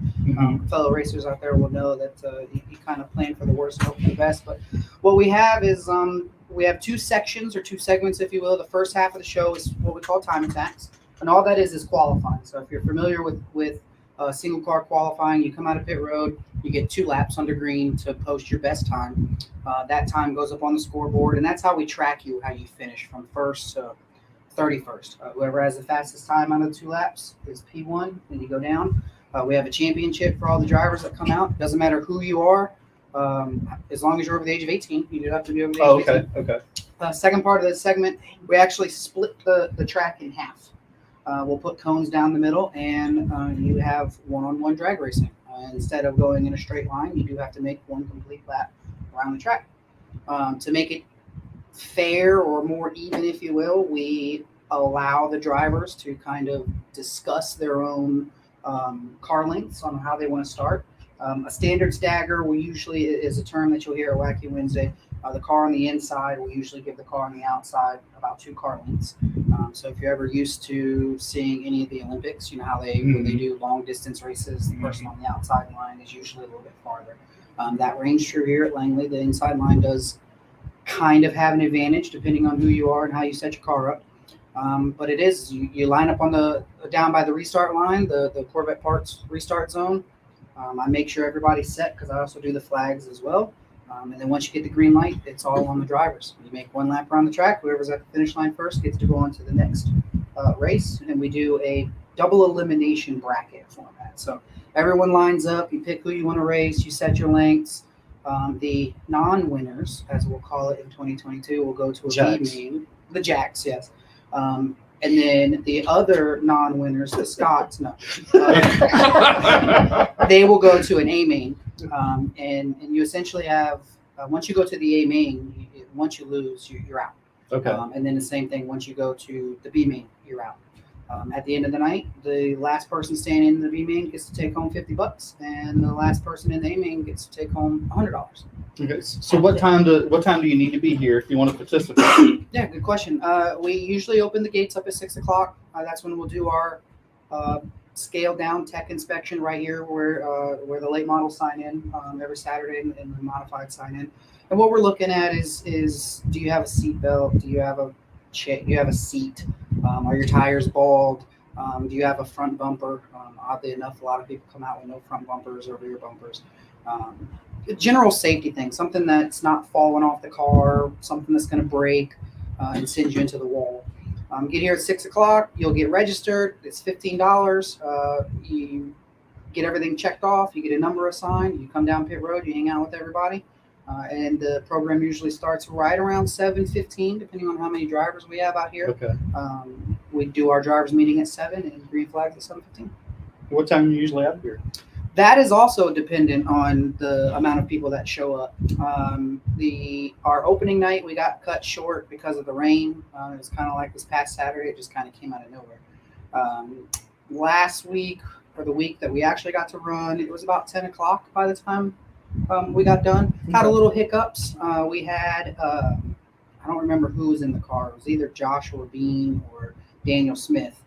Fellow racers out there will know that you kind of plan for the worst and hope for the best. But what we have is we have two sections or two segments, if you will. The first half of the show is what we call time attacks, and all that is qualifying. So if you're familiar with single car qualifying, you come out of pit road, you get 2 laps under green to post your best time. That time goes up on the scoreboard, and that's how we track you, how you finish from first to 31st. Whoever has the fastest time out of the 2 laps is P1, and you go down. We have a championship for all the drivers that come out. Doesn't matter who you are, as long as you're over the age of 18. You do have to be over the age of 18. Okay. Second part of this segment, we actually split the track in half. We'll put cones down the middle, and you have one-on-one drag racing. Instead of going in a straight line, you do have to make one complete lap around the track. To make it fair or more even, if you will, we allow the drivers to kind of discuss their own car lengths on how they want to start. A standard stagger will usually is a term that you'll hear at Wacky Wednesday. The car on the inside will usually give the car on the outside about 2 car lengths. So if you're ever used to seeing any of the Olympics, you know how when they do long distance races, the person on the outside line is usually a little bit farther. That rings true here at Langley. The inside line does kind of have an advantage depending on who you are and how you set your car up. But it is, you line up on down by the restart line, the Corvette Parts restart zone. I make sure everybody's set because I also do the flags as well. And then once you get the green light, it's all on the drivers. You make one lap around the track. Whoever's at the finish line first gets to go on to the next race. And we do a double elimination bracket format. So everyone lines up. You pick who you want to race. You set your lengths. The non-winners, as we'll call it in 2022, will go to a Jacks. B main. The Jacks, yes. And then the other non-winners, the Scots, no. They will go to an A main. And you essentially have, once you go to the A main, once you lose, you're out. Okay. And then the same thing, once you go to the B main, you're out. At the end of the night, the last person staying in the B main gets to take home $50, and the last person in the A main gets to take home $100. Okay. So what time do you need to be here if you want to participate? Yeah, good question. We usually open the gates up at 6:00. That's when we'll do our scaled down tech inspection right here, where the late models sign in every Saturday, and the modified sign in. And what we're looking at is do you have a seat belt? Do you have a do you have a seat? Are your tires bald? Do you have a front bumper? Oddly enough, a lot of people come out with no front bumpers or rear bumpers. General safety thing, something that's not falling off the car, something that's going to break and send you into the wall. Get here at 6:00. You'll get registered. It's $15. You get everything checked off. You get a number assigned. You come down pit road. You hang out with everybody. And the program usually starts right around 7:15, depending on how many drivers we have out here. Okay. We do our drivers meeting at 7 and green flags at 7:15. What time are you usually out here? That is also dependent on the amount of people that show up. Our opening night, we got cut short because of the rain. It was kind of like this past Saturday. It just kind of came out of nowhere. Last week, or the week that we actually got to run, it was about 10 o'clock by the time we got done. Had a little hiccups. We had, I don't remember who was in the car. It was either Joshua Bean or Daniel Smith.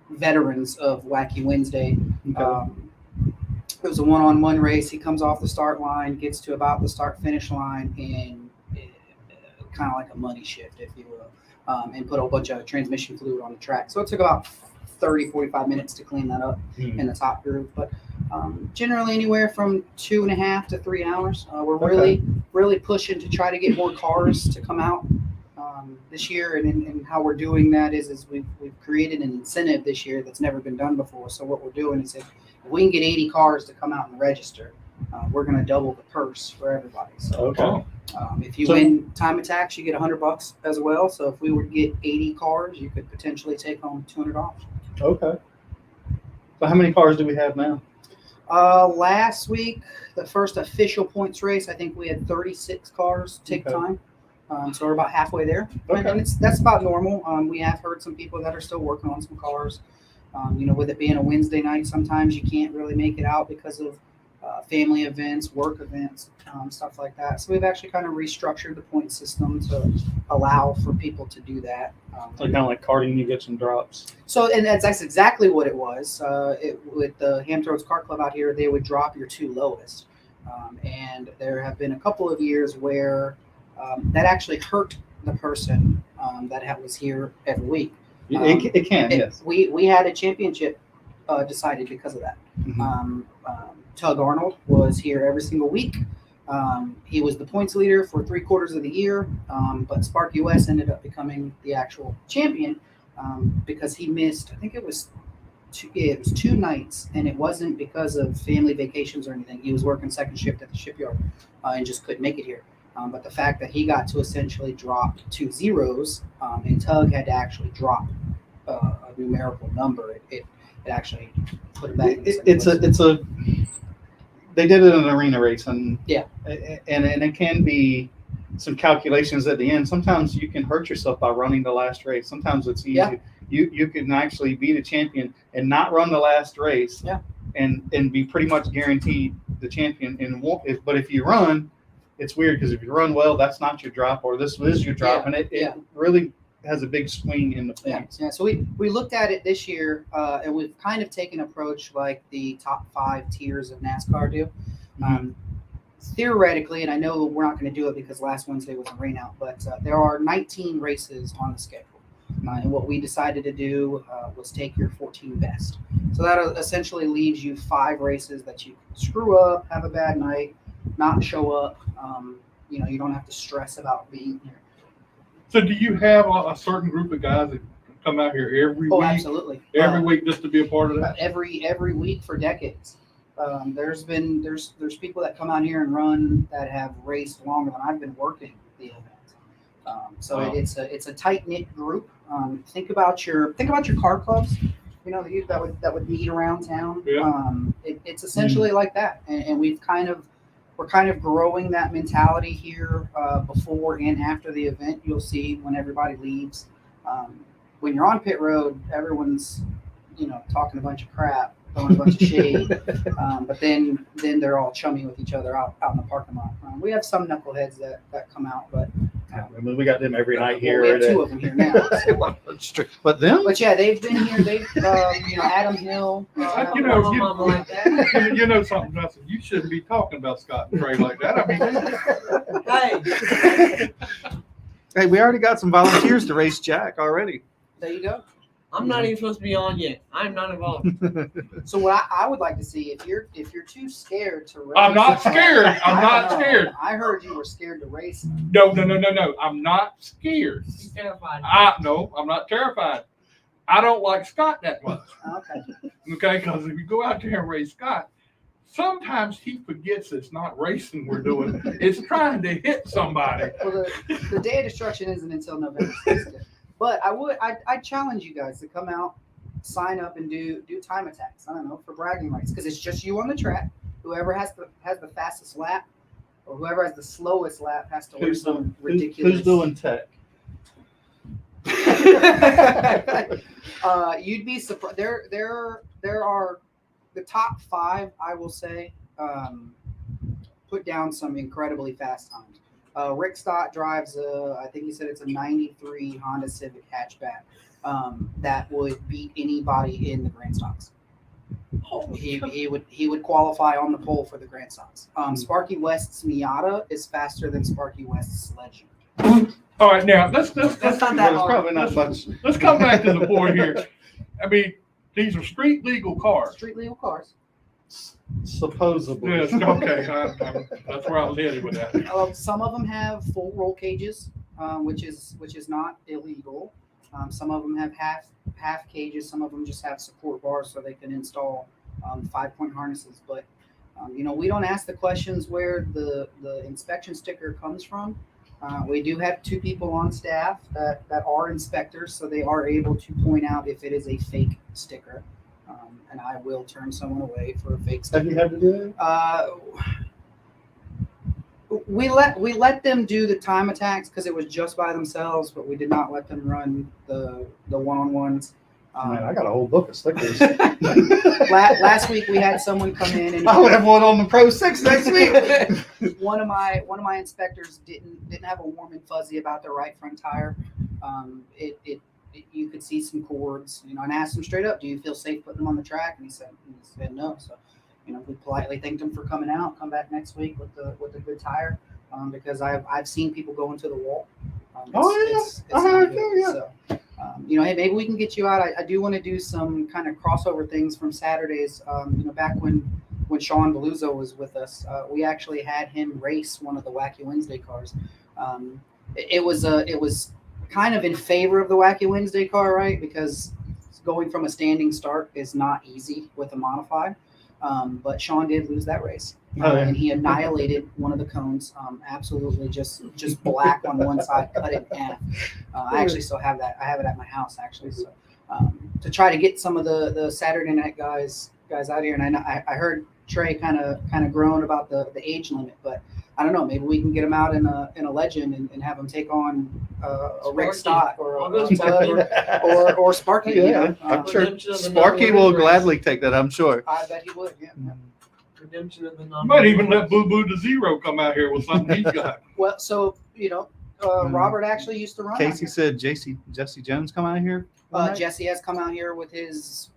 Veterans of Wacky Wednesday. It was a one-on-one race. He comes off the start line, gets to about the start-finish line, and kind of like a money shift, if you will, and put a bunch of transmission fluid on the track. So it took about 30, 45 minutes to clean that up in the top groove. But generally anywhere from 2.5 to 3 hours. We're really pushing to try to get more cars to come out this year, and how we're doing that is we've created an incentive this year that's never been done before. So what we're doing is if we can get 80 cars to come out and register, we're going to double the purse for everybody. So if you win time attacks, you get $100 as well. So if we were to get 80 cars, you could potentially take home $200. Okay. So how many cars do we have now? Last week, the first official points race, I think we had 36 cars take time. So we're about halfway there. Okay. And that's about normal. We have heard some people that are still working on some cars. With it being a Wednesday night, sometimes you can't really make it out because of family events, work events, stuff like that. So we've actually kind of restructured the point system to allow for people to do that. So kind of like karting, you get some drops. So, and that's exactly what it was. With the Hamthroats Car Club out here, they would drop your two lowest. And there have been a couple of years where that actually hurt the person that was here every week. It can, yes. We had a championship decided because of that. Mm-hmm. Tug Arnold was here every single week. He was the points leader for 3/4 of the year, but Spark US ended up becoming the actual champion because he missed, I think it was 2 nights, and it wasn't because of family vacations or anything. He was working second shift at the shipyard and just couldn't make it here. But the fact that he got to essentially drop 2 zeros, and Tug had to actually drop a numerical number, it actually put him back. They did it in an arena race, and yeah, and it can be some calculations at the end. Sometimes you can hurt yourself by running the last race. Sometimes it's easy. Yeah. You can actually be the champion and not run the last race, and be pretty much guaranteed the champion. But if you run, it's weird because if you run well, that's not your drop, or this is your drop, and it really has a big swing in the points. Yeah. So we looked at it this year, and we've kind of taken an approach like the top 5 tiers of NASCAR do. theoretically, and I know we're not going to do it because last Wednesday was a rain out, but there are 19 races on the schedule. And what we decided to do was take your 14 best. So that essentially leaves you 5 races that you can screw up, have a bad night, not show up. You don't have to stress about being here. So do you have a certain group of guys that come out here every Oh, week? absolutely. Every week just to be a part of that? Every week for decades. There's people that come out here and run that have raced longer than I've been working the event. So Wow. it's a tight knit group. Think about your car clubs. That would meet around town. Yeah. It's essentially like that, and we're kind of growing that mentality here before and after the event. You'll see when everybody leaves. When you're on pit road, everyone's talking a bunch of crap, throwing a bunch of shade, but then they're all chummy with each other out in the parking lot. We have some knuckleheads that come out, but I mean, we got them every night here. we have 2 of them here now. But them, But yeah, they've been here. They've Adam Hill. You know something, Dodson, you shouldn't be talking about Scott and Trey like that. I mean, hey, we already got some volunteers to race Jack already. There you go. I'm not even supposed to be on yet. I'm not involved. So what I would like to see, if you're too scared to race, I'm not scared. I'm not scared. I heard you were scared to race. No. I'm not scared. He's terrified. No, I'm not terrified. I don't like Scott that much. Okay. Okay, because if you go out there and race Scott, sometimes he forgets it's not racing we're doing. It's trying to hit somebody. Well, the day of destruction isn't until November 6th. But I challenge you guys to come out, sign up, and do time attacks. I don't know, for bragging rights, because it's just you on the track. Whoever has the fastest lap, or whoever has the slowest lap, has to wear some ridiculous. Who's doing tech? You'd be surprised. There are the top 5, I will say, put down some incredibly fast times. Rick Stott drives I think he said it's a 93 Honda Civic hatchback that would beat anybody in the Grand Stocks. He would qualify on the pole for the Grand Stocks. Sparky West's Miata is faster than Sparky West's Legend. All right, now let's That's not that There's hard. probably not much. let's come back to the point here. I mean, these are street legal cars. Street legal cars. Supposedly. Yes, okay. That's where I was headed with that. Some of them have full roll cages, which is not illegal. Some of them have half cages. Some of them just have support bars so they can install 5-point harnesses. But we don't ask the questions where the inspection sticker comes from. We do have 2 people on staff that are inspectors, so they are able to point out if it is a fake sticker. And I will turn someone away for a fake sticker. Have you had to do that? We let them do the time attacks because it was just by themselves, but we did not let them run the one-on-ones. Man, I got a whole book of stickers. Last week we had someone come in and I'll have one on the Pro 6 next week. one of my inspectors didn't have a warm and fuzzy about their right front tire. You could see some cords, and I asked him straight up, "Do you feel safe putting them on the track?" And he said no. So, we politely thanked him for coming out. Come back next week with the good tire, because I've seen people go into the wall. It's not good. So, hey, maybe we can get you out. I do want to do some kind of crossover things from Saturdays. Back when Sean Beluso was with us, we actually had him race one of the Wacky Wednesday cars. It was kind of in favor of the Wacky Wednesday car, right? Because going from a standing start is not easy with a modified. But Sean did lose that race, and he annihilated one of the cones. Absolutely, just black on one side, cut it in half. I actually still have that. I have it at my house actually. So to try to get some of the Saturday night guys out here, and I heard Trey kind of groan about the age limit, but I don't know. Maybe we can get him out in a Legend and have him take on a Rick Stott or a Tug or Sparky. Yeah, I'm sure Redemption of the Sparky number will one race. gladly take that. I'm sure. I bet he would. Yeah. Redemption of the You number. might even let Boo Boo the Zero come out here with something he's got. Well, so Robert actually used to run. out Casey here. said Jesse Jones come out here. Jesse has come out here with his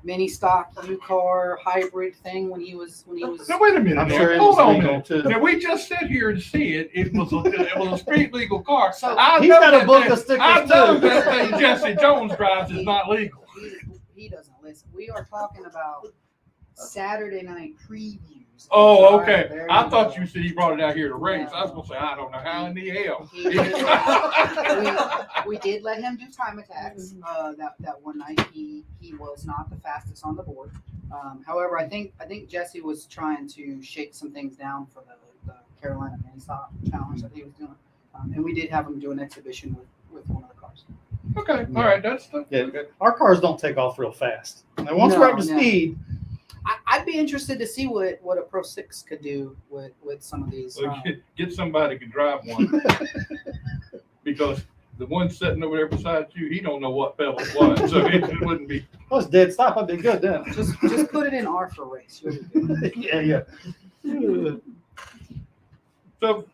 mini stock U car hybrid thing when he was Now wait a minute. I'm now. sure it Hold was on a legal, minute. too. Now we just sit here and see it. It was a street legal car. So I He's know got a that book thing- of stickers, I know too. that thing Jesse Jones drives is not legal. he doesn't listen. We are talking about Saturday night previews. Oh, All right, okay. there I you thought go. you said he brought it out here to race. I was gonna say I don't know how in the hell. We did let him do time attacks that one night. He was not the fastest on the board. However, I think Jesse was trying to shake some things down for the Carolina mini stop challenge that he was doing, and we did have him do an exhibition with one of the cars. Okay, all right, that's the Yeah, our cars don't take off real fast. And once we're up to No. speed, I'd be interested to see what a Pro 6 could do with some of these. well, get somebody who can drive one because the one sitting over there beside you, he don't know what pedal it was, so it wouldn't be. I was dead stop. I'd be good then. Just put it in R for race. You'll be good. Yeah. So,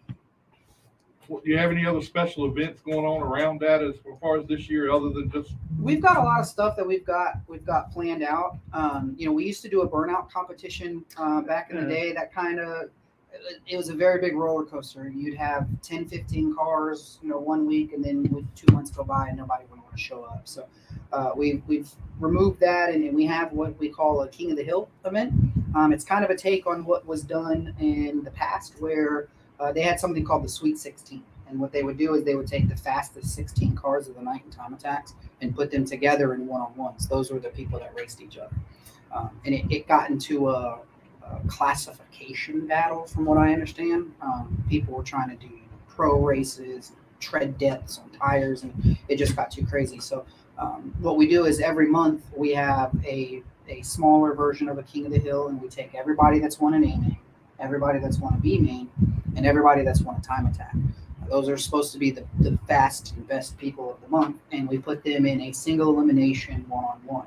do you have any other special events going on around that as far as this year, other than just? We've got a lot of stuff that we've got planned out. We used to do a burnout competition back in the day. That it was a very big roller coaster. You'd have 10, 15 cars, one week, and then 2 months go by and nobody would want to show up. So we've removed that, and we have what we call a King of the Hill event. It's kind of a take on what was done in the past, where they had something called the Sweet 16. And what they would do is they would take the fastest 16 cars of the night in time attacks and put them together in one-on-ones. Those were the people that raced each other. And it got into a classification battle, from what I understand. People were trying to do pro races, tread depths on tires, and it just got too crazy. So what we do is every month we have a smaller version of a King of the Hill, and we take everybody that's won an A main, everybody that's won a B main, and everybody that's won a time attack. Those are supposed to be the fast and best people of the month, and we put them in a single elimination one-on-one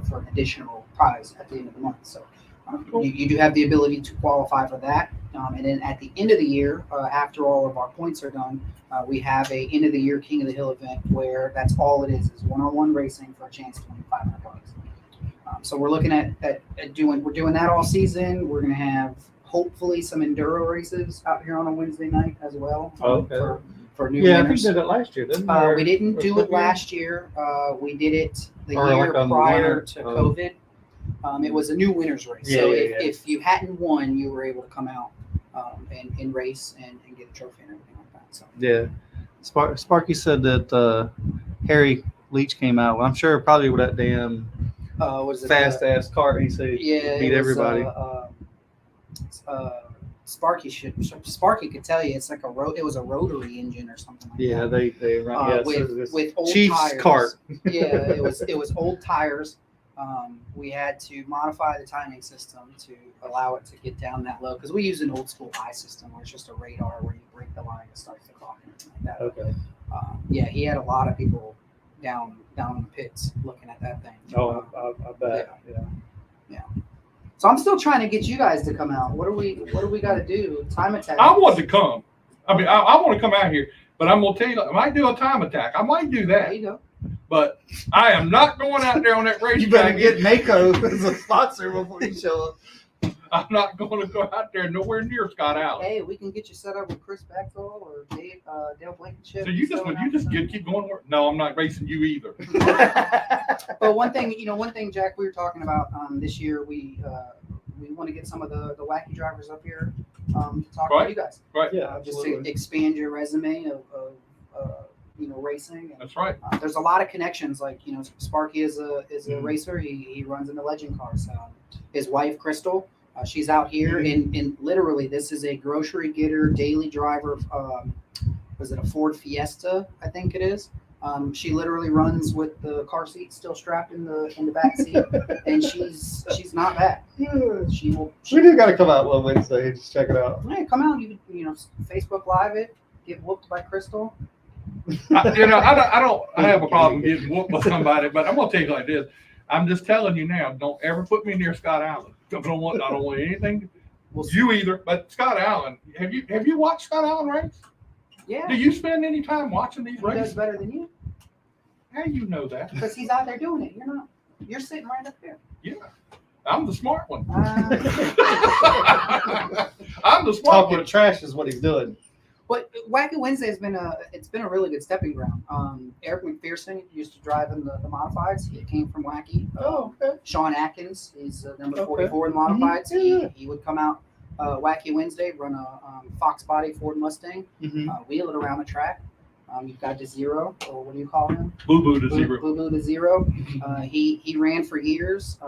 for an additional prize at the end of the month. So you do have the ability to qualify for that. And then at the end of the year, after all of our points are done, we have a end of the year King of the Hill event where that's all it is one-on-one racing for a chance to win $500. So we're looking at doing that all season. We're going to have hopefully some enduro races out here on a Wednesday night as well. For new Yeah, I think winners. we did it last year, didn't we? We didn't do it last year. We did it the Or year like on the prior winter. to COVID. It was a new winners race. Yeah, So yeah. if you hadn't won, you were able to come out and race and get a trophy and everything like that. So Yeah. Sparky said that Harry Leach came out. Well, I'm sure probably with that damn what is it? fast ass car. He said Yeah, beat it was, everybody. Sparky could tell you it's like it was a rotary engine or something like Yeah, that. they run. Yeah, so this with old Chief's tires. cart. Yeah, it was old tires. We had to modify the timing system to allow it to get down that low because we use an old school I system where it's just a radar where you break the line and starts the clock and everything like that. Okay. Yeah, he had a lot of people down in the pits looking at that thing. Oh, I bet. Yeah. So I'm still trying to get you guys to come out. What do we got to do? Time attack. I want to come. I mean, I want to come out here, but I'm gonna tell you, I might do a time attack. I might do There that, you go. but I am not going out there on that race. You better get Mako as a sponsor before you show up. I'm not going to go out there nowhere near Scott Allen. Hey, we can get you set up with Chris Bechtel or Dale Blankenship. So you just keep going. No, I'm not racing you either. But one thing, Jack, we were talking about this year, we want to get some of the wacky drivers up here to talk Right. to you guys. Right. Yeah, Just to absolutely. expand your resume of racing. And, That's right. there's a lot of connections. Like Sparky is a racer. He runs in the legend cars. His wife Crystal, she's out here, and literally this is a grocery getter, daily driver. Was it a Ford Fiesta? I think it is. She literally runs with the car seat still strapped in the back seat, and she's not bad. She will. We do got to come out one Wednesday and just check it out. Hey, come out. You Facebook Live it. Get whooped by Crystal. I don't have a problem getting whooped by somebody, but I'm gonna tell you like this. I'm just telling you now. Don't ever put me near Scott Allen. I don't want anything. You either. But Scott Allen, have you watched Scott Allen race? Yeah. Do you spend any time watching these He does races? better than you How do you know that? because he's out there doing it. You're not. You're sitting right up there. Yeah, I'm the smart one. Uh, I'm the smart Talking one. trash is what he's doing. But Wacky Wednesday has been a really good stepping ground. Eric McPherson used to drive in the modifieds. He came from Wacky. Okay. Sean Atkins, he's number Okay. 44 in the modifieds. Yeah. He would come out Wacky Wednesday, run a Fox body Ford Mustang, Mm-hmm. wheel it around the track. You've got the Zero, or what do you call him? Boo boo to zero. Boo Boo to Zero. He ran for years.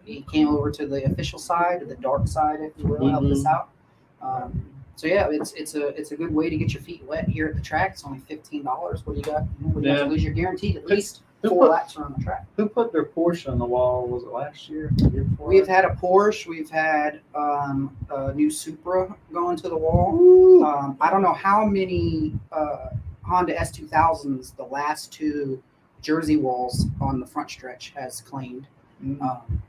He came over to the official side, the dark side, if you will, help us out. So yeah, it's a good way to get your feet wet here at the track. It's only $15. What do you got? What do you have to lose? You're guaranteed at least 4 laps around the track. Who put their Porsche on the wall? Was it last year? The year before? We've had a Porsche. We've had a new Supra going to the wall. Ooh. I don't know how many Honda S2000s the last 2 Jersey walls on the front stretch has claimed.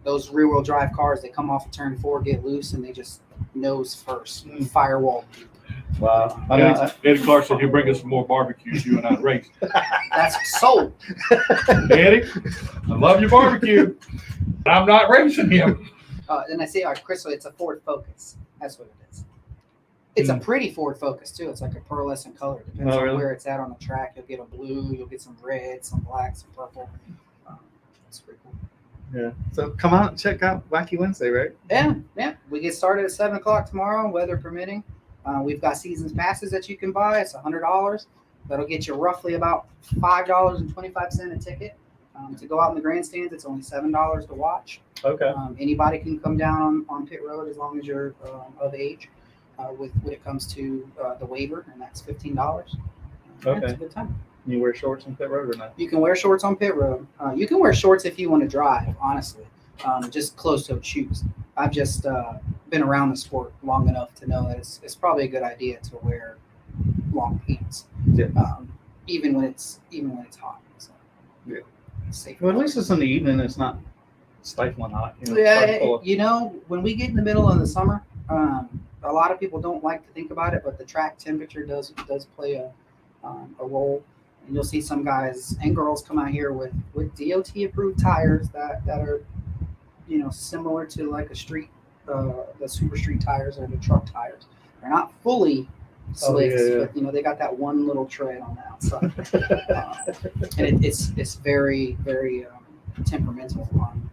Those rear-wheel drive cars, they come off of turn 4, get loose, and they just nose first, firewall. Wow. Eddie Clark said he'll bring us some more barbecues. You and I race. That's sold. Eddie, I love your barbecue, but I'm not racing him. And I say, Chris, it's a Ford Focus. That's what it is. It's a pretty Ford Focus, too. It's like a pearlescent color. Depends on where it's at on the track. You'll get a blue, you'll get some red, some black, some purple. It's pretty cool. Yeah. So come out and check out Wacky Wednesday, right? Yeah. We get started at 7 o'clock tomorrow, weather permitting. We've got seasons passes that you can buy. It's $100. That'll get you roughly about $5.25 a ticket. To go out in the grandstands, it's only $7 to watch. Okay. Anybody can come down on pit road as long as you're of age. When it comes to the waiver, and that's $15. Okay. It's a good time. You wear shorts on pit road or not? You can wear shorts on pit road. You can wear shorts if you want to drive, honestly. Just closed-toed shoes. I've just been around the sport long enough to know that it's probably a good idea to wear long pants, Yeah. even when it's hot. So, Yeah. it's safe. Well, at least it's in the evening. It's not stifling hot. Yeah, when we get in the middle of the summer, a lot of people don't like to think about it, but the track temperature does play a role. And you'll see some guys and girls come out here with DOT approved tires that are, similar to like a street, the super street tires or the truck tires. They're not fully slicks, but they got that one little tread on the outside. And it's very, very temperamental on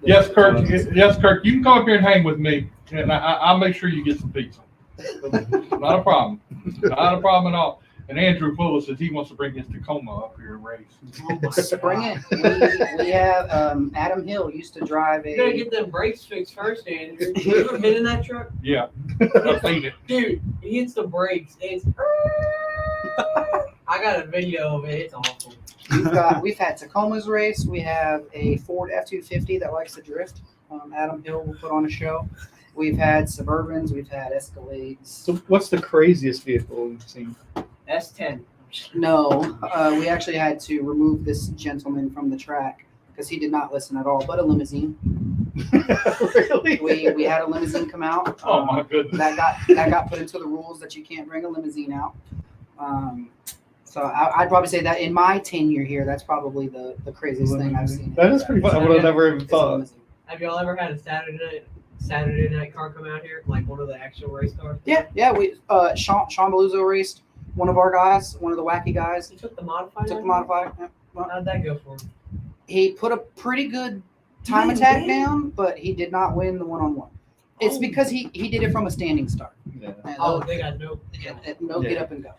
Yes, Kirk. Yes, Kirk. You can come up here and hang with me, and I'll make sure you get some pizza. Not a problem. Not a problem at all. And Andrew Fuller says he wants to bring his Tacoma up here and race. Bring it. We have Adam Hill used to drive You gotta a. get them brakes fixed first, Andrew. You ever been in that truck? Yeah, I've seen it. Dude, he hits the brakes. It's. I got a video of it. It's awful. We've had Tacomas race. We have a Ford F-250 that likes to drift. Adam Hill will put on a show. We've had Suburbans. We've had Escalades. So what's the craziest vehicle you've seen? S10. No, we actually had to remove this gentleman from the track because he did not listen at all. But a limousine. Really? We had a limousine come out. Oh my goodness. That got put into the rules that you can't bring a limousine out. So I'd probably say that in my tenure here, that's probably the craziest thing I've seen. That is pretty fun. I would have never even Is a thought. limousine. Have y'all ever had a Saturday night car come out here? Like one of the actual race cars? Yeah. We Sean Beluso raced one of our guys, one of the wacky guys. He took the modified? Took the modified. Yeah. Well, How'd that go for him? he put a pretty good time attack down, but he did not win the one-on-one. It's because he did it from a standing start. Yeah. And Oh, they got no. get up and go.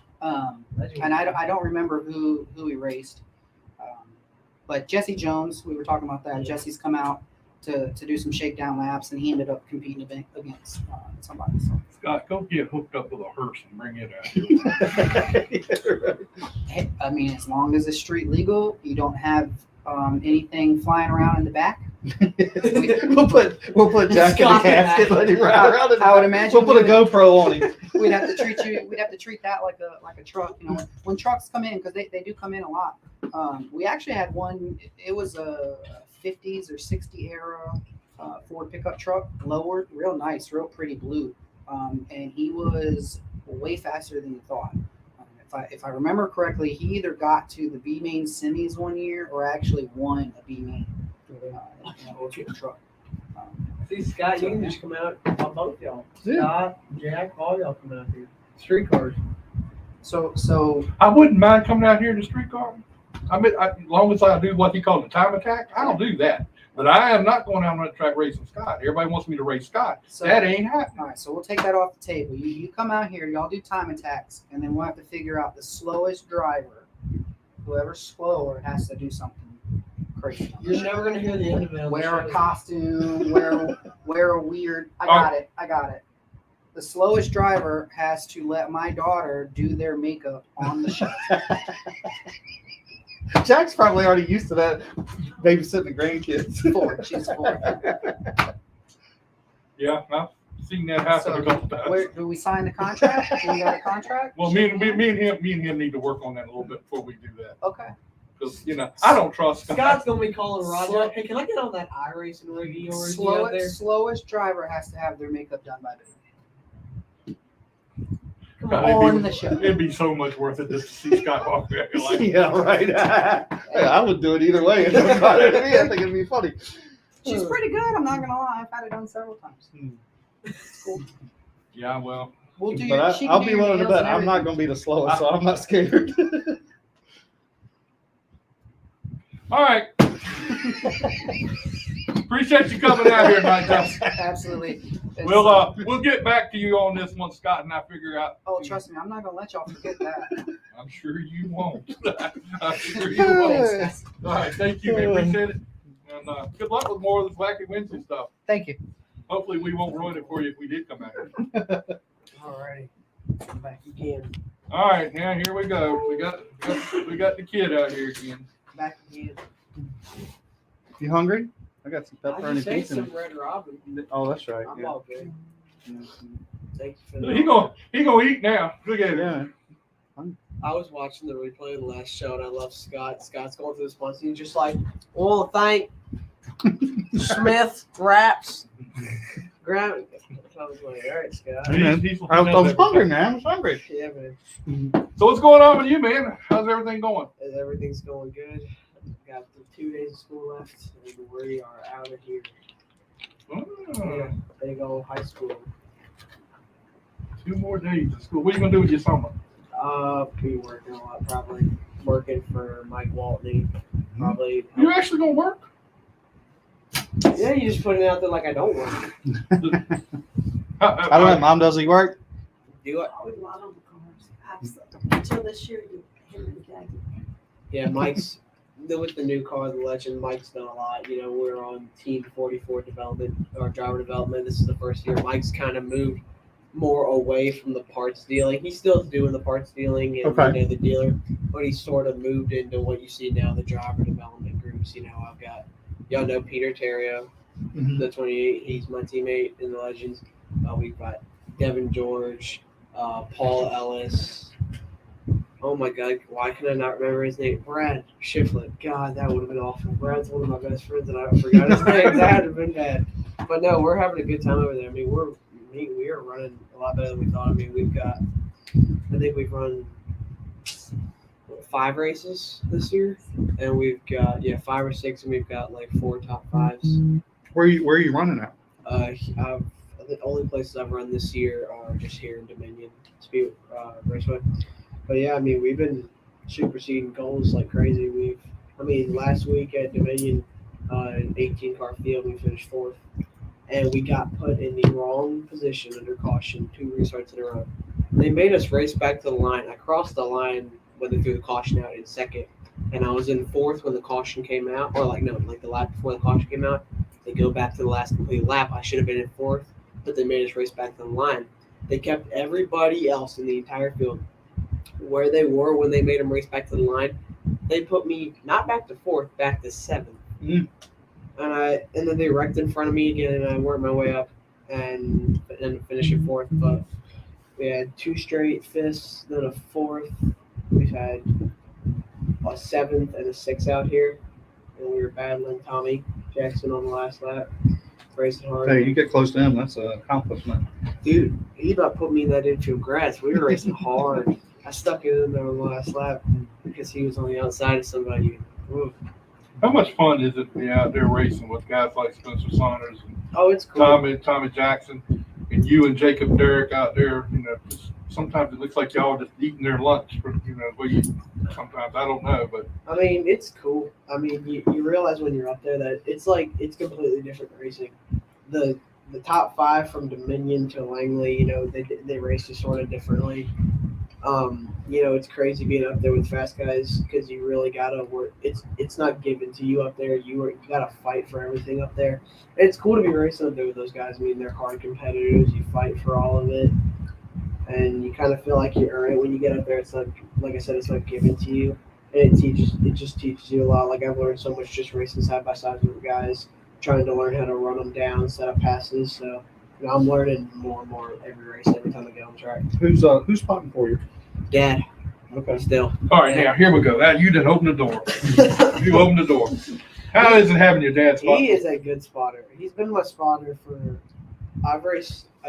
And I don't remember who he raced, but Jesse Jones. We were talking about that. Yeah. Jesse's come out to do some shakedown laps, and he ended up competing against somebody. So. Scott, go get hooked up with a hearse and bring it out. Hey, I mean, as long as it's street legal, you don't have anything flying around in the back. we'll put Jack in the casket, let him ride around. I would imagine we'll put a GoPro on him. We'd have to treat that like a truck. When trucks come in, because they do come in a lot. We actually had one. It was a 50s or 60 era Ford pickup truck, lowered, real nice, real pretty blue, and he was way faster than you thought. If I remember correctly, he either got to the B main semis one year or actually won a B main. We'll get a truck. See, Scott, you can just come out on both y'all. Yeah. Scott, Jack, all y'all come out here. Street cars. So I wouldn't mind coming out here in the street car. I mean, as long as I do what he called the time attack, I'll do that. But I am not going out on the track racing Scott. Everybody wants me to race Scott. So- That ain't happening. all right, so we'll take that off the table. You come out here, y'all do time attacks, and then we'll have to figure out the slowest driver. Whoever's slower has to do something crazy. You're never gonna hear the end of it. on the Wear a show. costume, wear a weird. I got it. The slowest driver has to let my daughter do their makeup on the show. Jack's probably already used to that babysitting the grandkids. She's 4. Yeah, I've seen that happen So, a couple times. where, do we sign the contract? Do we got a contract? Well, me and him need to work on that a little bit before we do that. Okay. Because I don't trust Scott. Scott's gonna be calling Slow- Rajah. Hey, can I get on that iRacing rig of yours you got there? Slowest driver has to have their makeup done by the Come God, on. on the show. It'd be so much worth it just to see Scott walk there. Like, Yeah, right. Hey, I would do it either way. It doesn't matter to me. I think it'd be funny. She's pretty good. I'm not gonna lie. I've had it done several times. It's cool. yeah, well, We'll do. But she can I'll do be your willing to nails bet and I'm not everything. going to be the slowest, so I'm not scared. all right. Appreciate you coming out here tonight, Dodson. Absolutely. It's- We'll get back to you on this once Scott and I figure out. Oh, trust me, I'm not gonna let y'all forget that. I'm sure you won't. I'm sure you won't. All right, thank you, man. Appreciate it. And good luck with more of this Wacky Wednesday stuff. Thank you. Hopefully, we won't ruin it for you if we did come out here. Alrighty. Come back again. All right, yeah, here we go. We got the kid out here again. Back again. You hungry? I got some I pepperoni just ate pizza. some Red Robin. Oh, that's right. I'm Yeah. all good. Thank you for He gonna eat now. Look at him. Yeah. I was watching the replay of the last show, and I love Scott. Scott's going through this once, and he's just like, "Well, thank Smith Raps." Ground. I was like, "All right, Scott." I was hungry, man. I was hungry. Yeah, man. So what's going on with you, man? How's everything going? Everything's going good. Got the 2 days of school left, and we are out of here. Yeah, big old high school. 2 more days of school. What are you gonna do with your summer? Be working a lot, probably working for Mike Waltney. Probably. You actually gonna work? Yeah, you just put it out there like I don't work. I don't know. Mom, does he work? Do it. A lot of cars. Absolutely. Until this year, him and Jackie. Yeah, Mike's with the new car, the Legend. Mike's done a lot. You know, we're on Team 44 development or driver development. This is the first year. Mike's kind of moved more away from the parts dealing. He's still doing the parts dealing and Okay. you know, the dealer, but he sort of moved into what you see now, the driver development groups. You know, I've got y'all know Peter Terrio, the 28. He's my teammate in the Legends. We've got Devin George, Paul Ellis. Oh my God, why can I not remember his name? Brad Shiflett. God, that would have been awful. Brad's one of my best friends, and I forgot his name. That would have been bad. But no, we're having a good time over there. I mean, we are running a lot better than we thought. I mean, I think we've run 5 races this year, and we've got 5 or 6, and we've got like 4 top 5s. Where are you running at? The only places I've run this year are just here in Dominion Raceway. But yeah, I mean, we've been superseding goals like crazy. Last week at Dominion, an 18-car field, we finished 4th. And we got put in the wrong position under caution 2 restarts in a row. They made us race back to the line. I crossed the line when they threw the caution out in 2nd. And I was in 4th when the caution came out. Or the lap before the caution came out. They go back to the last complete lap. I should have been in 4th, but they made us race back to the line. They kept everybody else in the entire field where they were when they made them race back to the line. They put me not back to 4th, back to 7th. Mm. And then they wrecked in front of me again, and I worked my way up and finished in 4th. But we had 2 straight 5ths, then a 4th. We've had a 7th and a 6th out here, and we were battling Tommy Jackson on the last lap, racing hard. Hey, you get close to him. That's an accomplishment. Dude, he about put me in that infield grass. We were racing hard. I stuck it in there on the last lap because he was on the outside of somebody. Ooh. How much fun is it to be out there racing with guys like Spencer Saunders and Oh, it's cool. Tommy Jackson, and you and Jacob Derrick out there? Just, sometimes it looks like y'all just eating their lunch. Sometimes I don't know, but I mean, it's cool. I mean, you realize when you're up there that it's completely different racing. The top 5 from Dominion to Langley, they race just sort of differently. It's crazy being up there with fast guys because you really gotta work. It's not given to you up there. You gotta fight for everything up there. And it's cool to be racing up there with those guys. I mean, they're hard competitors. You fight for all of it, and you kind of feel like you earn it when you get up there. It's not, like I said, it's not given to you, and it just teaches you a lot. Like I've learned so much just racing side by side with guys, trying to learn how to run them down, set up passes. So I'm learning more and more every race, every time I get on track. Who's spotting for you? Dad, Okay. still. all right, now here we go. Now you didn't open the door. You opened the door. How is it having your dad spot? He is a good spotter. He's been my spotter for. I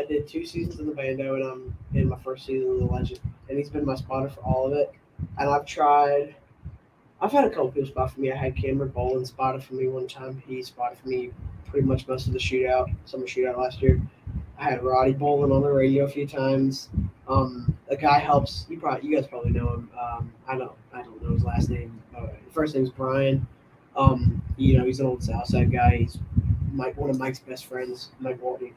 did 2 seasons in the Bando, and I'm in my first season in the Legend. And he's been my spotter for all of it. And I've had a couple people spot for me. I had Cameron Bolin spotted for me one time. He spotted for me pretty much most of the summer shootout last year. I had Roddy Bolin on the radio a few times. A guy helps. You guys probably know him. I don't know his last name. First name's Brian. He's an old Southside guy. He's one of Mike's best friends, Mike Waltney.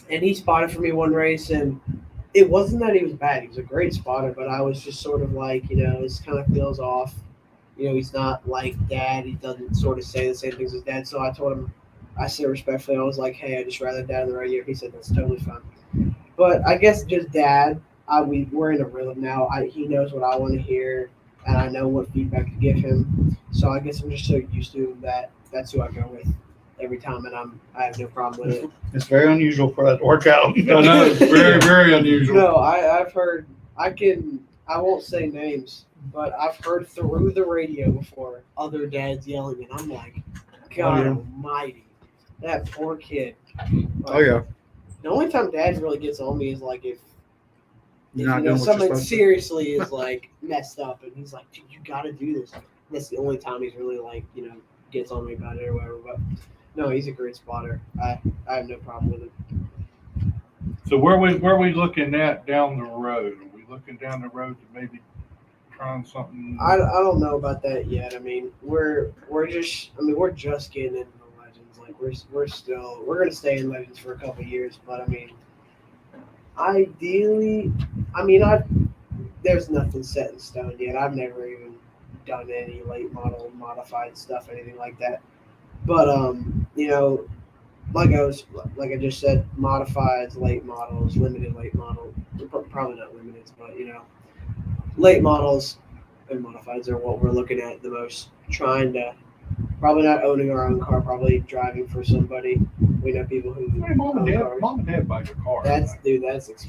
And he spotted for me one race, and it wasn't that he was bad. He was a great spotter, but I was just sort of like, this kind of feels off. He's not like Dad. He doesn't sort of say the same things as Dad. So I told him, I said respectfully, I was like, hey, I just rather Dad on the radio. He said, that's totally fine. But I guess just Dad, we're in a rhythm now. He knows what I want to hear, and I know what feedback to give him. So I guess I'm just so used to him that that's who I go with every time, and I have no problem with it. It's very unusual for that to work out. I know, it's very, very unusual. No, I've heard. I won't say names, but I've heard through the radio before other dads yelling, and I'm like, God Almighty, that poor kid. Oh yeah. The only time Dad really gets on me is like if You're not doing what you're something supposed to. seriously is like messed up, and he's like, dude, you got to do this. That's the only time he's really like, gets on me about it or whatever. But no, he's a great spotter. I have no problem with it. So where we looking at down the road? Are we looking down the road to maybe trying something? I don't know about that yet. I mean, we're just getting into the Legends. Like we're gonna stay in Legends for a couple of years, but I mean, ideally, there's nothing set in stone yet. I've never even done any late model modified stuff, anything like that. But like I just said, modifieds, late models, limited late model, probably not limited, but late models and modifieds are what we're looking at the most. Trying to probably not owning our own car, probably driving for somebody. We know people who Hey, mom own cars. and dad buy your car. That's expensive.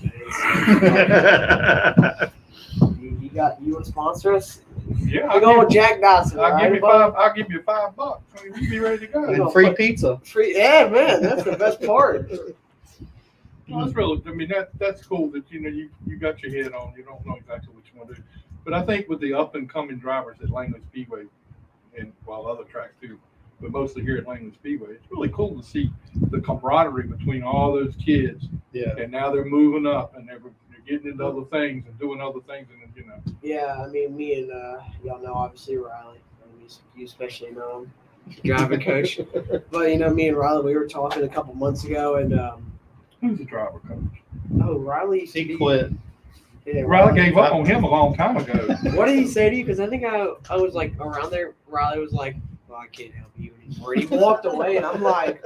You want to sponsor us? Yeah, We're going with Jack Dodson. I'll give right, you $5. I mean, you be ready to go. And free pizza. Free, yeah, man, that's the best part. No, that's really. I mean, that's cool that you got your head on. You don't know exactly what you want to do, but I think with the up and coming drivers at Langley Speedway, and other tracks too, but mostly here at Langley Speedway, it's really cool to see the camaraderie between all those kids. Yeah. And now they're moving up and they're getting into other things and doing other things, and Yeah, I mean, me and y'all know obviously Riley. You especially know him, driving coach. But me and Riley, we were talking a couple months ago, and who's the driver coach? Riley. He quit. Yeah, Riley gave up on him a long time ago. What did he say to you? Because I think I was like around there. Riley was like, "Well, I can't help you anymore." He walked away, and I'm like,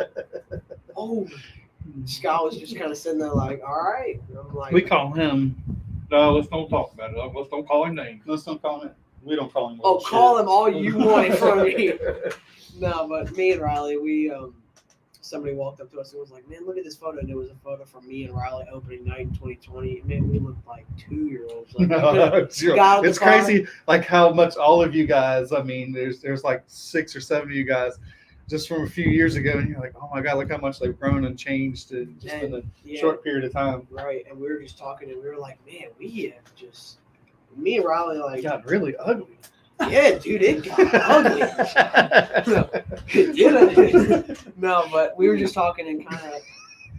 "Oh." Scott was just kind of sitting there like, "All right." And I'm like, We call him. No, let's don't talk about it. Let's don't call him names. Let's don't call him. We don't call him. "Oh, little call shit. him all you want from me." No, but me and Riley, we somebody walked up to us and was like, "Man, look at this photo." And it was a photo from me and Riley opening night in 2020. Man, we looked like 2-year-olds. Like, got out the It's car. crazy, like how much all of you guys. I mean, there's like 6 or 7 of you guys, just from a few years ago, and you're like, oh my god, look how much they've grown and changed in just in a Yeah, short period of time. right. And we were just talking, and we were like, "Man, me and Riley, like, Got really ugly. Yeah, dude, it got ugly. It did. No, but we were just talking and kind of,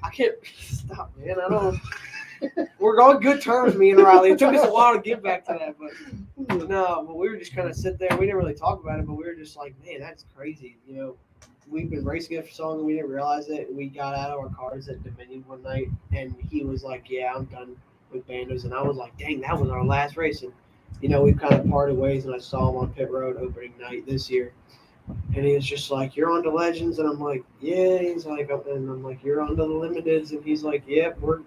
I can't stop, man. I don't. We're on good terms, me and Riley. It took us a while to get back to that, but no, but we were just kind of sit there. We didn't really talk about it, but we were just like, man, that's crazy. You know, we've been racing it for so long and we didn't realize it. We got out of our cars at Dominion one night, and he was like, yeah, I'm done with Bandos. And I was like, dang, that was our last race. And, you know, we've kind of parted ways, and I saw him on pit road opening night this year. And he was just like, you're on to Legends? And I'm like, yeah. He's like, and I'm like, you're on to the Limiteds? And he's like, yep, we're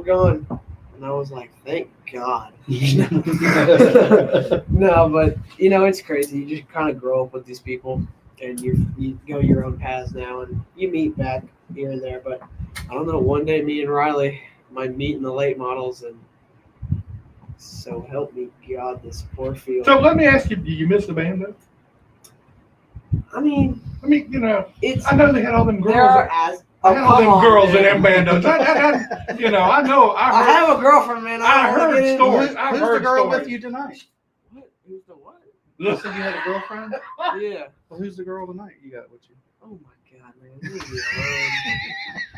going. And I was like, thank God. No, but, you know, it's crazy. You just kind of grow up with these people, and you go your own paths now, and you meet back here and there. But I don't know, one day me and Riley might meet in the late models, and so help me God, this poor field. So let me ask you, do you miss the band though? I mean, you know, it's I know they had all them girls. there are as I had all come them on, girls in man. them bandos. You know, I know. I have a girlfriend, man. I don't wanna heard get into stories. it. I've Who's heard the girl stories. with you tonight? What? Who's the what? You said you had a girlfriend? Yeah. Well, who's the girl tonight you got with you? Oh my God, man. Leave me alone.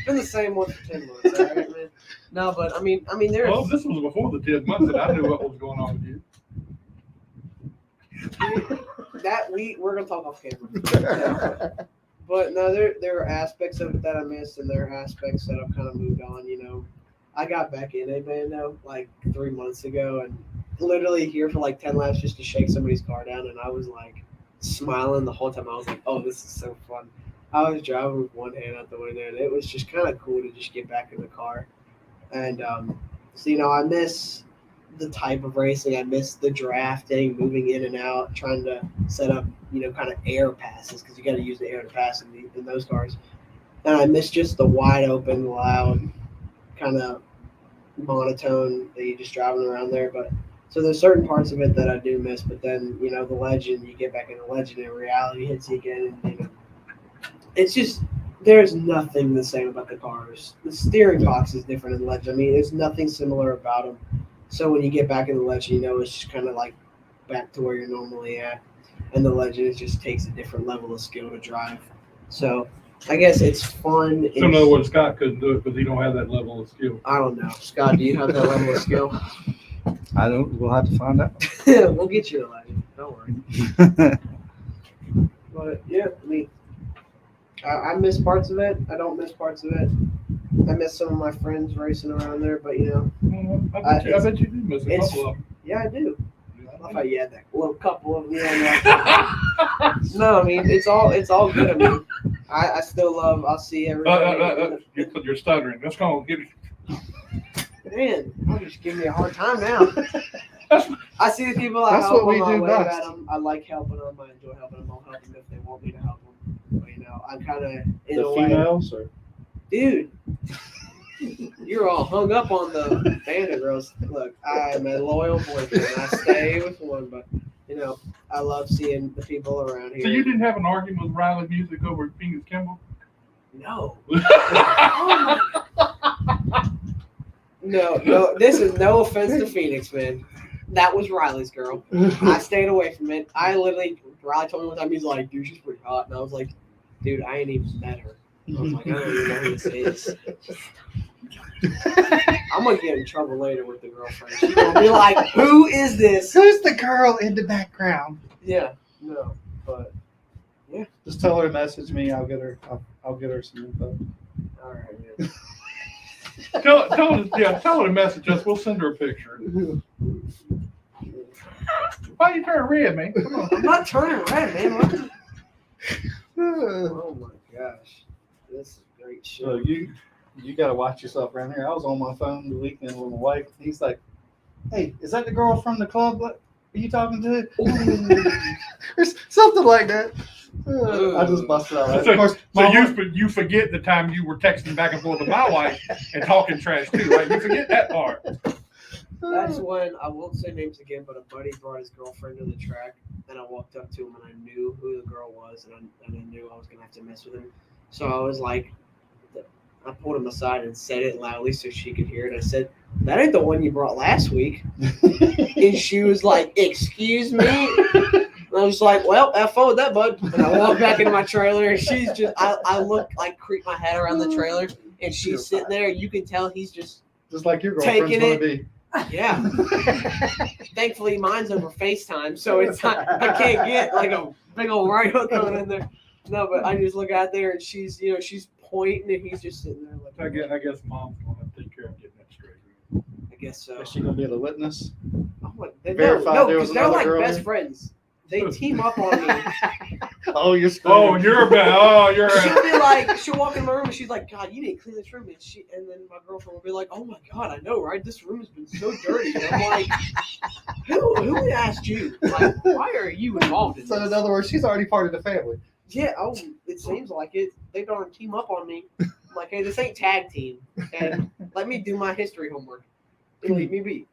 Been the same one for 10 months, all right, man. No, but I mean, there's Well, this was before the 10 months that I knew what was going on with you. that we're gonna talk off camera. But no, there are aspects of it that I missed, and there are aspects that I've kind of moved on. You know, I got back in a bando like 3 months ago, and literally here for like 10 laps just to shake somebody's car down, and I was like smiling the whole time. I was like, oh, this is so fun. I was driving with one hand out the window, and it was just kind of cool to just get back in the car. And so, you know, I miss the type of racing. I miss the drafting, moving in and out, trying to set up, you know, kind of air passes, because you got to use the air to pass in those cars. And I miss just the wide open, loud, kind of monotone that you just driving around there. But so there's certain parts of it that I do miss. But then, you know, the Legend, you get back in the Legend, and reality hits you again, and you know, it's just, there's nothing the same about the cars. The steering box is different in Legend. I mean, there's nothing similar about them. So when you get back in the Legend, you know, it's just kind of like back to where you're normally at. And the Legend, it just takes a different level of skill to drive. So I guess it's fun. So in other words, Scott couldn't do it because he don't have that level of skill. I don't know. Scott, do you have that level of skill? I don't. We'll have to find out. We'll get you a Legend. Don't worry. But yeah, I mean, I miss parts of it. I don't miss parts of it. I miss some of my friends racing around there, but you know, I bet you do miss a it's- couple of them. yeah, I do. I thought you had that little couple of them. Yeah, no, I mean it's all good. I mean, I still love. I'll see everybody. You're stuttering. Let's go. Get it. Man, y'all just give me a hard time now. I see the people. I That's help what we them. I do wave best. at them. I like helping them. I enjoy helping them. I'll help them if they want me to help them. But you know, I'm kind of in The a way, females or dude. You're all hung up on the Bandit girls. Look, I'm a loyal boyfriend. I stay with one, but you know, I love seeing the people around here. So you didn't have an argument with Riley Music over at Phoenix Kimball? No. No. This is no offense to Phoenix, man. That was Riley's girl. I stayed away from it. Riley told me one time, he's like, dude, she's pretty hot. And I was like, dude, I ain't even met her. I was like, I don't even know who this is. I'm going to get in trouble later with the girlfriend. She's going to be like, who is this? who's the girl in the background? Yeah, no, but Just tell her to message me. I'll get her. I'll get her some info. all right, man. Tell her to message us. We'll send her a picture. Why you turn red, man? Come on. I'm not turning red, man. What? Oh, my gosh. This is great shit. So you got to watch yourself around here. I was on my phone the weekend with my wife. He's like, "Hey, is that the girl from the club? What are you talking to?" Or something like that. I just busted out. Right? So, Of course, so my you forget the time you were texting back and forth with my wife and talking trash too, right? You forget that part. That's when, I won't say names again, but a buddy brought his girlfriend to the track, and I walked up to him, and I knew who the girl was, and I knew I was going to have to mess with him. So I was like, I pulled him aside and said it loudly so she could hear it. I said, that ain't the one you brought last week. And she was like, excuse me? And I was like, well, have fun with that, bud. And I walk back into my trailer, and she's just, I look, like, creep my head around the trailer, and she's sitting there. You can tell he's just, Just like your girlfriend's Taking going it. to be. yeah. Thankfully, mine's over FaceTime, so it's not, I can't get, like, a big old right hook on in there. No, but I just look out there, and she's, she's pointing, and he's just sitting there. Like, I guess mom's going to take care of getting that straight. I guess so. Is she going to be the witness? Oh, no, Verify there was because they're another like girl best there? friends. They team up on me. Oh, you're screwed. Oh, you're bad. Oh, you're She'll be like, she'll walk in my room and she's like, God, you didn't clean this room. And then my girlfriend will be like, oh my God, I know, right? This room has been so dirty. And I'm like, who asked you? Like, why are you involved in So in this? other words, she's already part of the family. Yeah, oh, it seems like it. They don't team up on me. I'm like, hey, this ain't tag team. And let me do my history homework. And leave me be.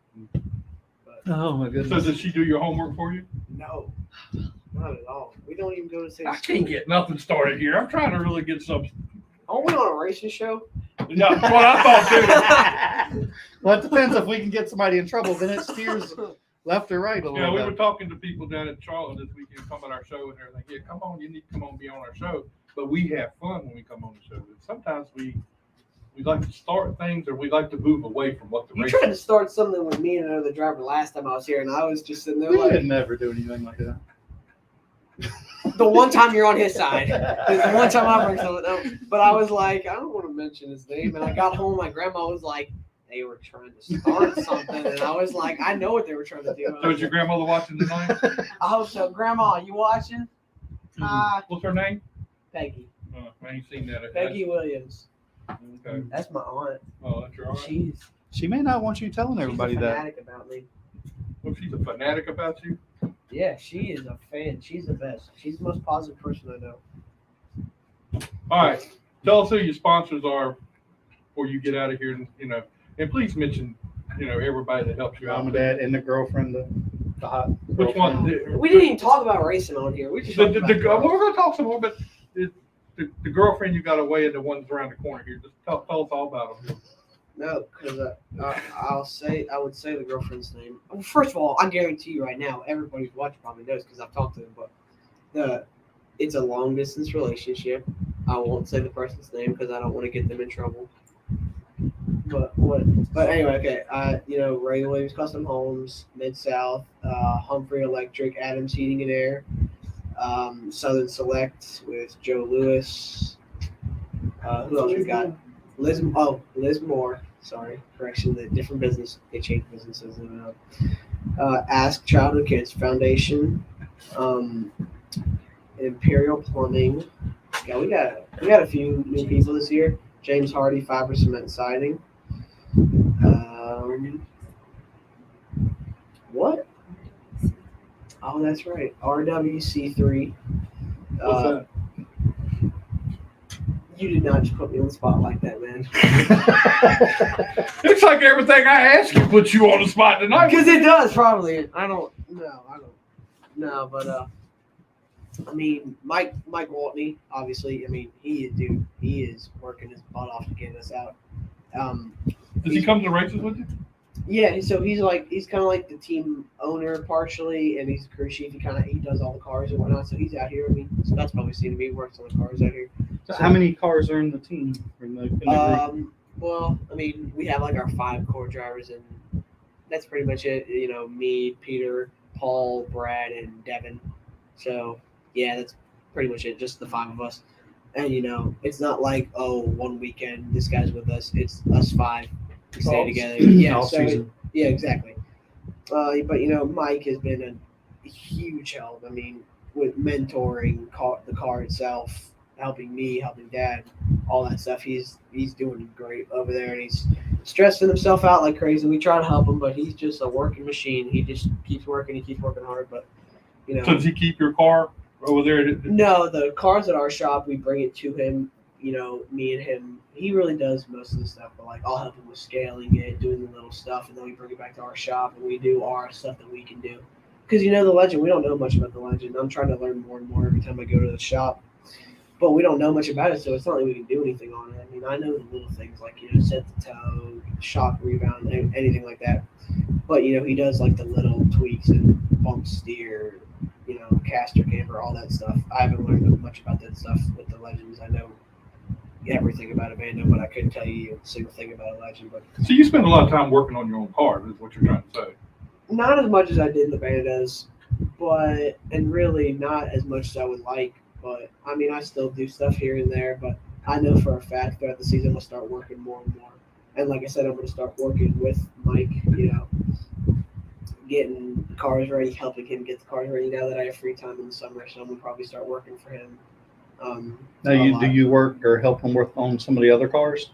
Oh my So goodness. does she do your homework for you? No, not at all. We don't even go to the same I school. can't get nothing started here. I'm trying to really get some. Aren't we on a racing show? Yeah, that's what I thought too. Well, it depends if we can get somebody in trouble. Then it steers left or right a Yeah, little we were bit. talking to people down in Charlotte this weekend, come on our show, and they're like, "Yeah, come on, you need to come on, be on our show." But we have fun when we come on the show. And sometimes we like to start things, or we like to move away from what the You race. tried to start something with me and another driver last time I was here, and I was just sitting there We like, would never do anything like that. the one time you're on his side. It's the one time I bring something up. But I was like, I don't want to mention his name. And I got home, my grandma was like, they were trying to start something. And I was like, I know what they were trying to do. So is your grandmother watching tonight? I hope so. Grandma, you watching? What's her name? Peggy. I ain't seen that. Peggy Williams. Okay. That's my aunt. Oh, that's your aunt. She's She may not want you telling everybody she's a that. fanatic about me. Well, she's a fanatic about you. Yeah, she is a fan. She's the best. She's the most positive person I know. All right. Tell us who your sponsors are before you get out of here, and please mention, everybody that helps you out. Mom and dad and the girlfriend, the hot Which one? girlfriend. We didn't even talk about racing on here. We just talked about Well, we're going to talk some more, but the girlfriend you got away and the ones around the corner here. Just tell us all about them. No, because I would say the girlfriend's name. Well, first of all, I guarantee you right now, everybody who's watching probably knows because I've talked to them. But it's a long distance relationship. I won't say the person's name because I don't want to get them in trouble. But anyway, okay. Ray Williams Custom Homes, Mid South, Humphrey Electric, Adams Heating and Air, Southern Select with Joe Lewis. Who else we got? Liz Moore. Sorry, correction. The different business. They changed businesses. Ask Childhood Kids Foundation, Imperial Plumbing. Yeah, we got a few new people this year. James Hardy, Fiber Cement and Siding. What? Oh, that's right. RWC3. What's that? You did not just put me on the spot like that, man. It's like everything I ask you puts you on the spot tonight. Because it does, probably. I don't. No, but Mike Waltney, obviously. He is working his butt off to get us out. Does he come to races with you? Yeah, so he's kind of like the team owner partially, and he's a crew chief. He does all the cars and whatnot. So he's out here. So that's probably seen him. He works on the cars out here. So how many cars are in the team? In the group? Well, we have like our 5 core drivers, and that's pretty much it. Me, Peter, Paul, Brad, and Devin. So yeah, that's pretty much it. Just the 5 of us. And it's not like, oh, one weekend this guy's with us. It's us 5. We stay together. Yeah, All so season. yeah, exactly. But Mike has been a huge help. With mentoring the car itself, helping me, helping Dad, all that stuff. He's doing great over there, and he's stressing himself out like crazy. We try to help him, but he's just a working machine. He just keeps working. He keeps working hard. But So does he keep your car over there? no, the cars at our shop, we bring it to him. Me and him, he really does most of the stuff, but I'll help him with scaling it, doing the little stuff, and then we bring it back to our shop and we do our stuff that we can do. Because the Legend, we don't know much about the Legend. I'm trying to learn more and more every time I go to the shop, but we don't know much about it, so it's not like we can do anything on it. I know the little things like set the toe, shock rebound, anything like that. But he does like the little tweaks and bump steer, caster camber, all that stuff. I haven't learned much about that stuff with the legends. I know everything about a bando, but I couldn't tell you a single thing about a legend. But So you spend a lot of time working on your own cars, is what you're trying to say. not as much as I did in the bandos, and really not as much as I would like. But I mean, I still do stuff here and there. But I know for a fact throughout the season, I'm gonna start working more and more. And like I said, I'm gonna start working with Mike. Getting the cars ready, helping him get the cars ready. Now that I have free time in the summer, so I'm gonna probably start working for him. Now, do you work or help him work on some of the other cars?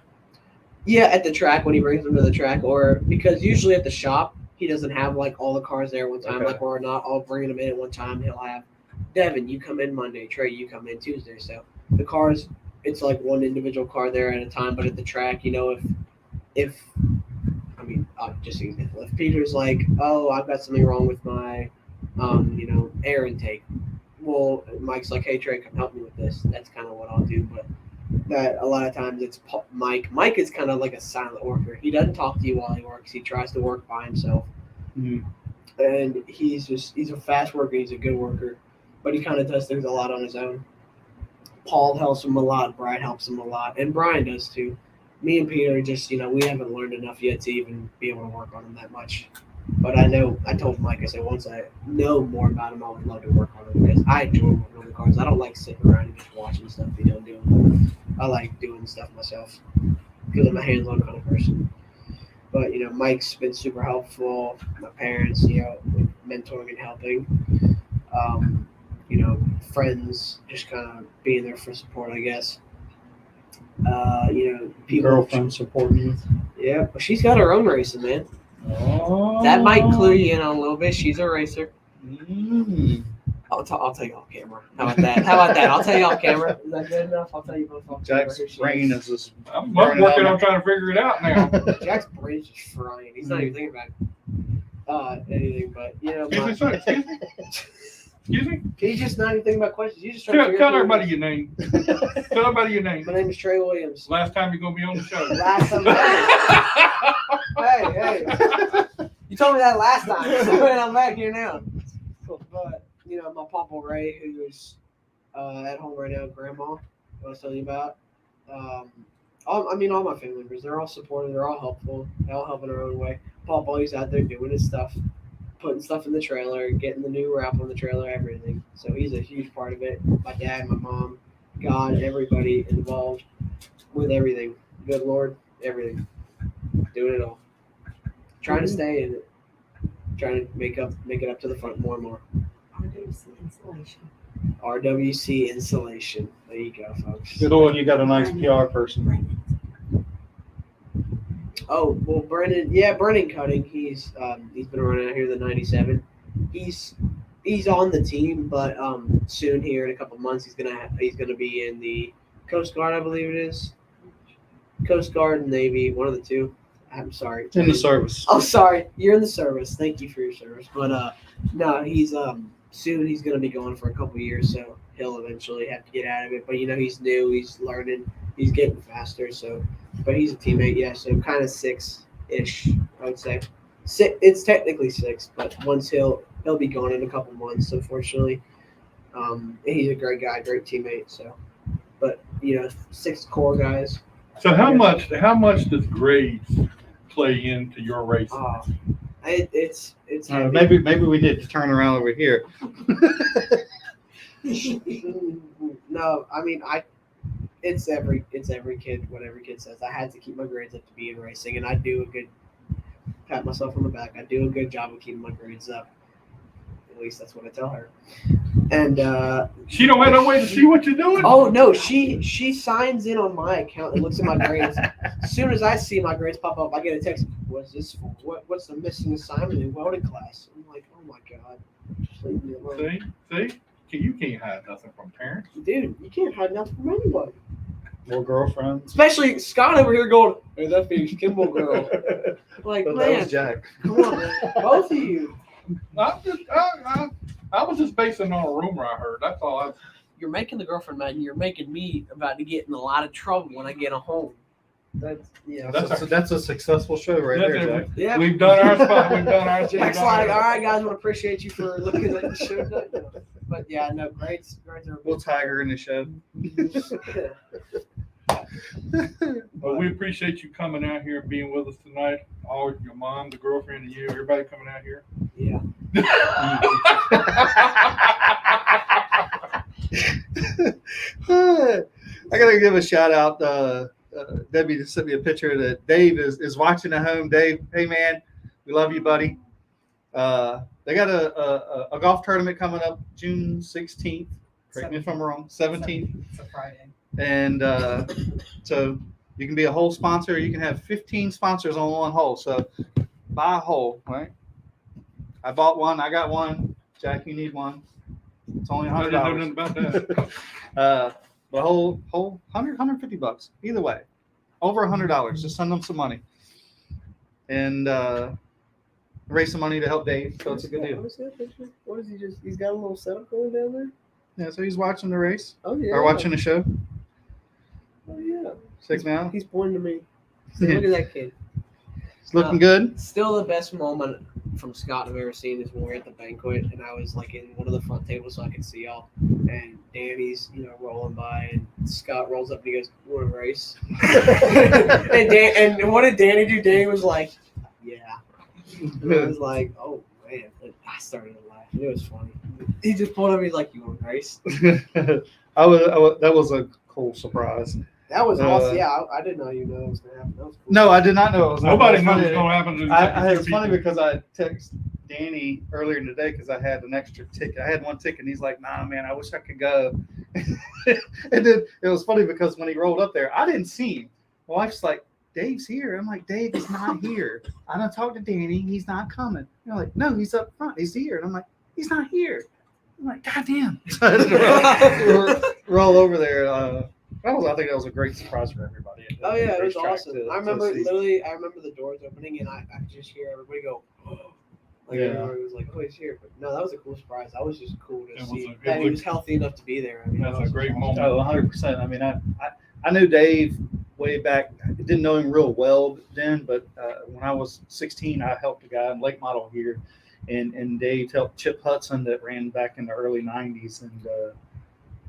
Yeah, at the track when he brings them to the track, or because usually at the shop he doesn't have like all the cars there at one time. Okay. Like we're not all bringing them in at one time. He'll have Devin, you come in Monday. Trey, you come in Tuesday. So the cars, it's like one individual car there at a time. But at the track, if I mean, just an example, if Peter's like, oh, I've got something wrong with my, air intake. Well, Mike's like, hey, Trey, come help me with this. That's kind of what I'll do. But that a lot of times it's Mike. Mike is kind of like a silent worker. He doesn't talk to you while he works. He tries to work by himself. Mhm. And he's a fast worker. He's a good worker, but he kind of does things a lot on his own. Paul helps him a lot. Brian helps him a lot. And Brian does too. Me and Peter just, we haven't learned enough yet to even be able to work on him that much. But I told Mike, I said, once I know more about him, I would love to work on him because I enjoy working on the cars. I don't like sitting around and just watching stuff, doing. I like doing stuff myself because I'm a hands-on kind of person. But, Mike's been super helpful. My parents, with mentoring and helping. Friends just kind of being there for support, I guess. People. Girlfriend supporting you. Yeah, but she's got her own racing, man. Oh. That might clue you in on a little bit. She's a racer. Mm. I'll tell you off camera. How about that? I'll tell you off camera. Is that good enough? I'll tell you both off camera. Jack's Here she brain is. is just I'm burning working out. on trying to figure it out now. Jack's brain's just frying. He's not even thinking about anything, but Excuse me, excuse me. Excuse me. he's just not even thinking about questions. You just trying to Tell figure out everybody your name. Tell everybody your name. My name is Trey Williams. Last time you're gonna be on the show. Last time. Hey. You told me that last time. And I'm back here now. But, my Papa Ray, who's at home right now, Grandma, I was telling you about. All my family members, they're all supportive. They're all helpful. They all help in their own way. Papa, he's out there doing his stuff, putting stuff in the trailer, getting the new wrap on the trailer, everything. So he's a huge part of it. My dad, my mom, God, everybody involved with everything. Good Lord, everything. Doing it all. Trying to stay in it. Trying to make it up to the front more and more. RWC installation. RWC insulation. There you go, folks. good one. You got a nice PR person. Oh well, Brennan Cutting. He's been around out here the '97. He's on the team, but soon here in a couple months he's gonna be in the Coast Guard, I believe it is. Coast Guard and Navy, one of the two. I'm sorry. In the service. Oh, sorry. You're in the service. Thank you for your service. But no, he's soon he's gonna be going for a couple years, so he'll eventually have to get out of it. But he's new. He's learning. He's getting faster. So, but he's a teammate. Yeah. So kind of 6-ish, I would say. It's technically 6, but once he'll be gone in a couple months, unfortunately. He's a great guy, great teammate. So, but 6 core guys. So how much does grades play into your racing? It's heavy. Maybe we did to turn around over here. No, it's every kid, what every kid says. I had to keep my grades up to be in racing, and I do a good pat myself on the back. I do a good job of keeping my grades up. At least that's what I tell her. And She don't have no way to see what you're doing. oh no, she signs in on my account and looks at my grades. As soon as I see my grades pop up, I get a text. What's this for? What's the missing assignment in welding class? I'm like, oh my god, just leave me alone. See, you can't hide nothing from parents. Dude, you can't hide nothing from anybody. More girlfriends. Especially Scott over here going, hey, that Phoenix Kimball girl. Like, But man, that was Jack. come on, man. Both of you. I was just basing on a rumor I heard. That's all. You're making the girlfriend mad, and you're making me about to get in a lot of trouble when I get home. That's That's a successful show right there, Jack. yeah. We've done our spot. We've done our. Jack's like, all right, guys, I want to appreciate you for looking at the show. But yeah, no, grades are. We'll tag her in the show. But we appreciate you coming out here and being with us tonight. All your mom, the girlfriend, and you, everybody coming out here. Yeah. I gotta give a shout out. Debbie just sent me a picture that Dave is watching at home. Dave, hey man, we love you, buddy. They got a golf tournament coming up June 16th. Correct me if I'm wrong. 17th. It's a Friday. And so you can be a hole sponsor. You can have 15 sponsors on one hole. So buy a hole, right? I bought one. I got one. Jack, you need one. It's only I didn't know nothing $100. about that. The whole $150. Either way, over $100. Just send them some money, and raise some money to help Dave. So it's a good deal. What is he just? He's got a little setup going down there. Yeah. So he's watching the race Oh yeah. or watching the show. Oh yeah. Sick now. He's pointing to me. So look at that kid. It's looking good. Still the best moment from Scott I've ever seen is when we were at the banquet and I was like in one of the front tables so I could see y'all. And Danny's, rolling by and Scott rolls up and he goes, "You want to race?" and what did Danny do? Danny was like, "Yeah." And I was like, "Oh man." And I started to laugh. It was funny. He just pulled up. He's like, "You want to race?" That was a cool surprise. That was awesome. Yeah, I didn't know it was gonna happen. That was cool. No, I did not know it was. Nobody it knew was what was funny. going to happen. It's funny because I texted Danny earlier in the day because I had an extra ticket. I had one ticket, and he's like, "Nah, man, I wish I could go." And then it was funny because when he rolled up there, I didn't see him. My wife's like, "Dave's here." I'm like, "Dave is not here. I don't talk to Danny. He's not coming." They're like, "No, he's up front. He's here." And I'm like, "He's not here." I'm like, "God damn." So I had to roll over there. I think that was a great surprise for everybody. Oh yeah, it was Racetrack awesome. to I remember see. I remember the doors opening and I could just hear everybody go, "Oh." Like Yeah. everybody was like, "Oh, he's here." But no, that was a cool surprise. That was just cool to see it that he was- was healthy enough to be there. I mean, That's that a was great awesome. moment. Oh, 100%. I mean, I knew Dave way back. I didn't know him real well then, but when I was 16, I helped a guy in late model here, and Dave helped Chip Hudson that ran back in the early 90s, and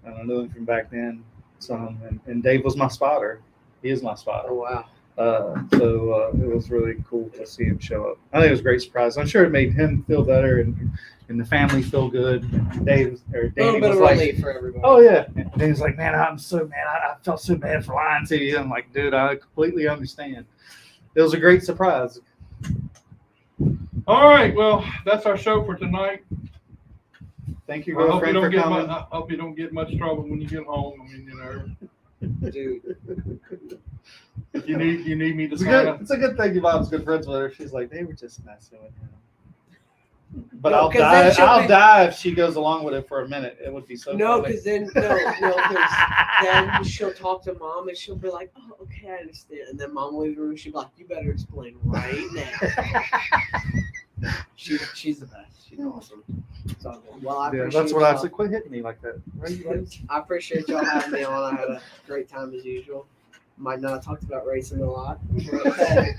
I knew him from back then. And Dave was my spotter. He is my spotter. Oh wow. So it was really cool to see him show up. I think it was a great surprise. I'm sure it made him feel better and the family feel good. Dave or A little Danny bit was of like, relief for everybody. "Oh yeah," and he was like, "Man, I felt so bad for lying to you." I'm like, "Dude, I completely understand." It was a great surprise. All right, well, that's our show for tonight. Thank you, I hope you girlfriend, for don't coming. I hope you don't get much trouble when you get home. I mean, Dude. if you need me to It's sign up. it's a good thing your mom's good friends with her. She's like, "They were just messing with him." But No, I'll 'cause then die. she'll I'll be- die if she goes along with it for a minute. It would be so. No, funny. because then then she'll talk to mom and she'll be like, "Oh, okay, I understand." And then mom will leave the room. She'll be like, "You better explain right now." She's the best. She's awesome. So good. Well, I Yeah, appreciate that's what I y'all. said. Quit hitting me like that. I appreciate y'all having me on. I had a great time as usual. Might not have talked about racing a lot, but hey,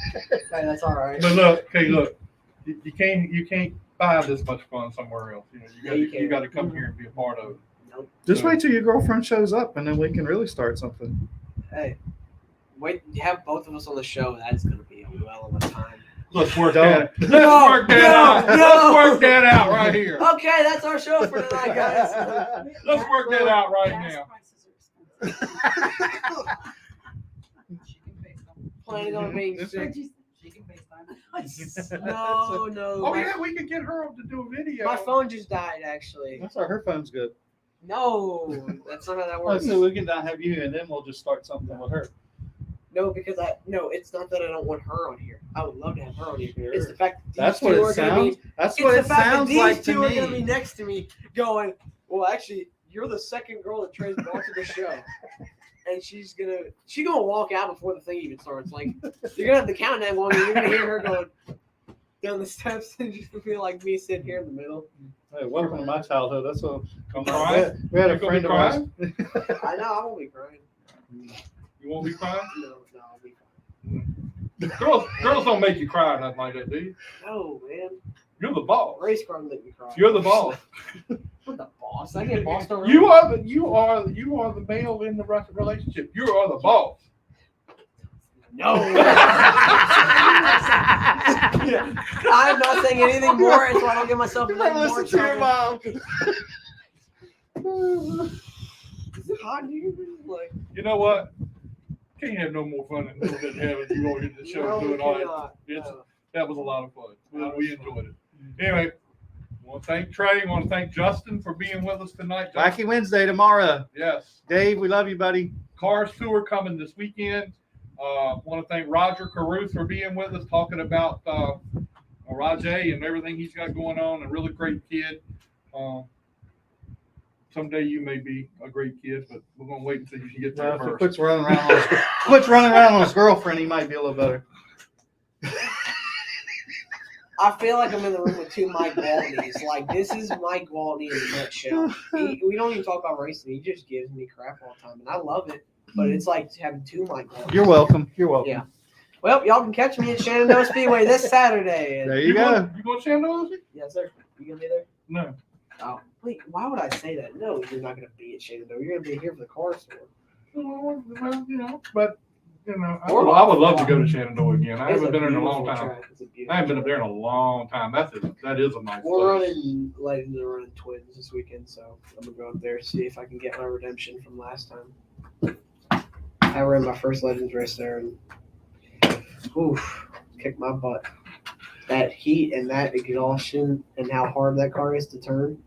that's all right. But look, you can't buy this much fun somewhere else. Yeah, you You got to come here and be a part of it. Nope. Just wait till your girlfriend shows up, and then we can really start something. Hey, wait, you have both of us on the show. That's going to be a well of a time. Let's work Don't. that. Let's work that out. Let's work that out right here. Okay, that's our show for tonight, guys. Let's work that out right Gas now. prices are Planning on being sick. expensive. She can FaceTime. No. Oh my, yeah, we could get her to do a video. my phone just died, actually. That's why her phone's good. No, that's not how that Well, works. so we can not have you, and then we'll just start something with her. No, because it's not that I don't want her on here. I would love to have her on here. It's the fact that That's these what two it are going to be. sounds. That's It's what the it fact that sounds these like to two are going to be me. next to me going, well, actually, you're the second girl that Trey's brought to the show. And she's gonna walk out before the thing even starts. Like, you're gonna have the countdown going, and you're gonna hear her going down the steps and just feel like me sitting here in the middle. Hey, welcome to my childhood. That's what. Come cry. We had a You gonna friend be of ours. I know, I won't be crying. You won't be crying? No, I'll be fine. Girls don't make you cry or nothing like that, do you? No, man. You're the boss. Race car make me cry. You're the boss. I'm the boss. I get bossed around. You are the male in the relationship. You are the boss. No. I'm not saying anything more, so I don't get myself in any more trouble. Is it hot here? Like, You know what? Can't have no more fun than having you go into the show no, doing we all that. cannot. It's- No. That was a lot of fun. We enjoyed it. Anyway, I want to thank Trey. I want to thank Justin for being with us tonight. Justin. Wacky Wednesday tomorrow. Yes. Dave, we love you, buddy. Cars tour coming this weekend. Want to thank Rajah Caruth for being with us, talking about Rajah and everything he's got going on. A really great kid. Someday you may be a great kid, but we're gonna wait until you get there If he first. quits running around on his girlfriend, he might be a little better. I feel like I'm in the room with two Mike Waltneys. Like, this is Mike Waltney in a nutshell. We don't even talk about racing. He just gives me crap all the time, and I love it. But it's like having two Mike Waltneys. You're welcome. You're welcome. Yeah. Well, y'all can catch me at Shenandoah Speedway this Saturday. There you go. You going to Shenandoah? Yes, sir. You gonna be there? No. Oh, wait. Why would I say that? No, you're not gonna be at Shenandoah. You're gonna be here for the car store. Well, but I Or- would love to go to Shenandoah again. I It's haven't been there in a beautiful long time. track. It's a beautiful I haven't been up track. there in a long time. That is a nice We're place. running Legends are running Twins this weekend, so I'm gonna go up there see if I can get my redemption from last time. I ran my first Legends race there and kicked my butt. That heat and that exhaustion and how hard that car is to turn.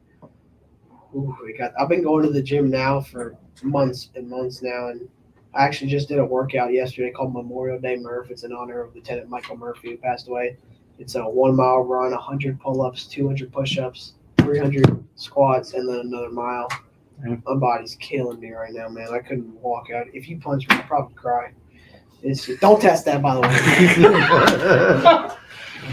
I've been going to the gym now for months and months now, and I actually just did a workout yesterday called Memorial Day Murph. It's in honor of Lieutenant Michael Murphy, who passed away. It's a 1 mile run, 100 pull-ups, 200 push-ups, 300 squats, and then another mile. Yeah. My body's killing me right now, man. I couldn't walk out. If you punch me, I'd probably cry. Don't test that, by the way.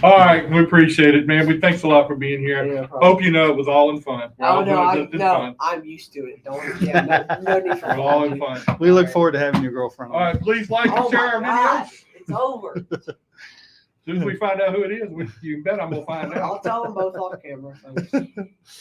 All right, we appreciate it, man. We thanks a lot for being here. Yeah, no problem. Hope you know it was all in fun. We're all Oh, no, doing it fun. I'm used to it. No need for We're all in fun. We look forward to having your girlfriend All on. right, please like and Oh share my our gosh, videos. it's over. As soon as we find out who it is, you can bet I'm gonna find out. I'll tell them both off camera.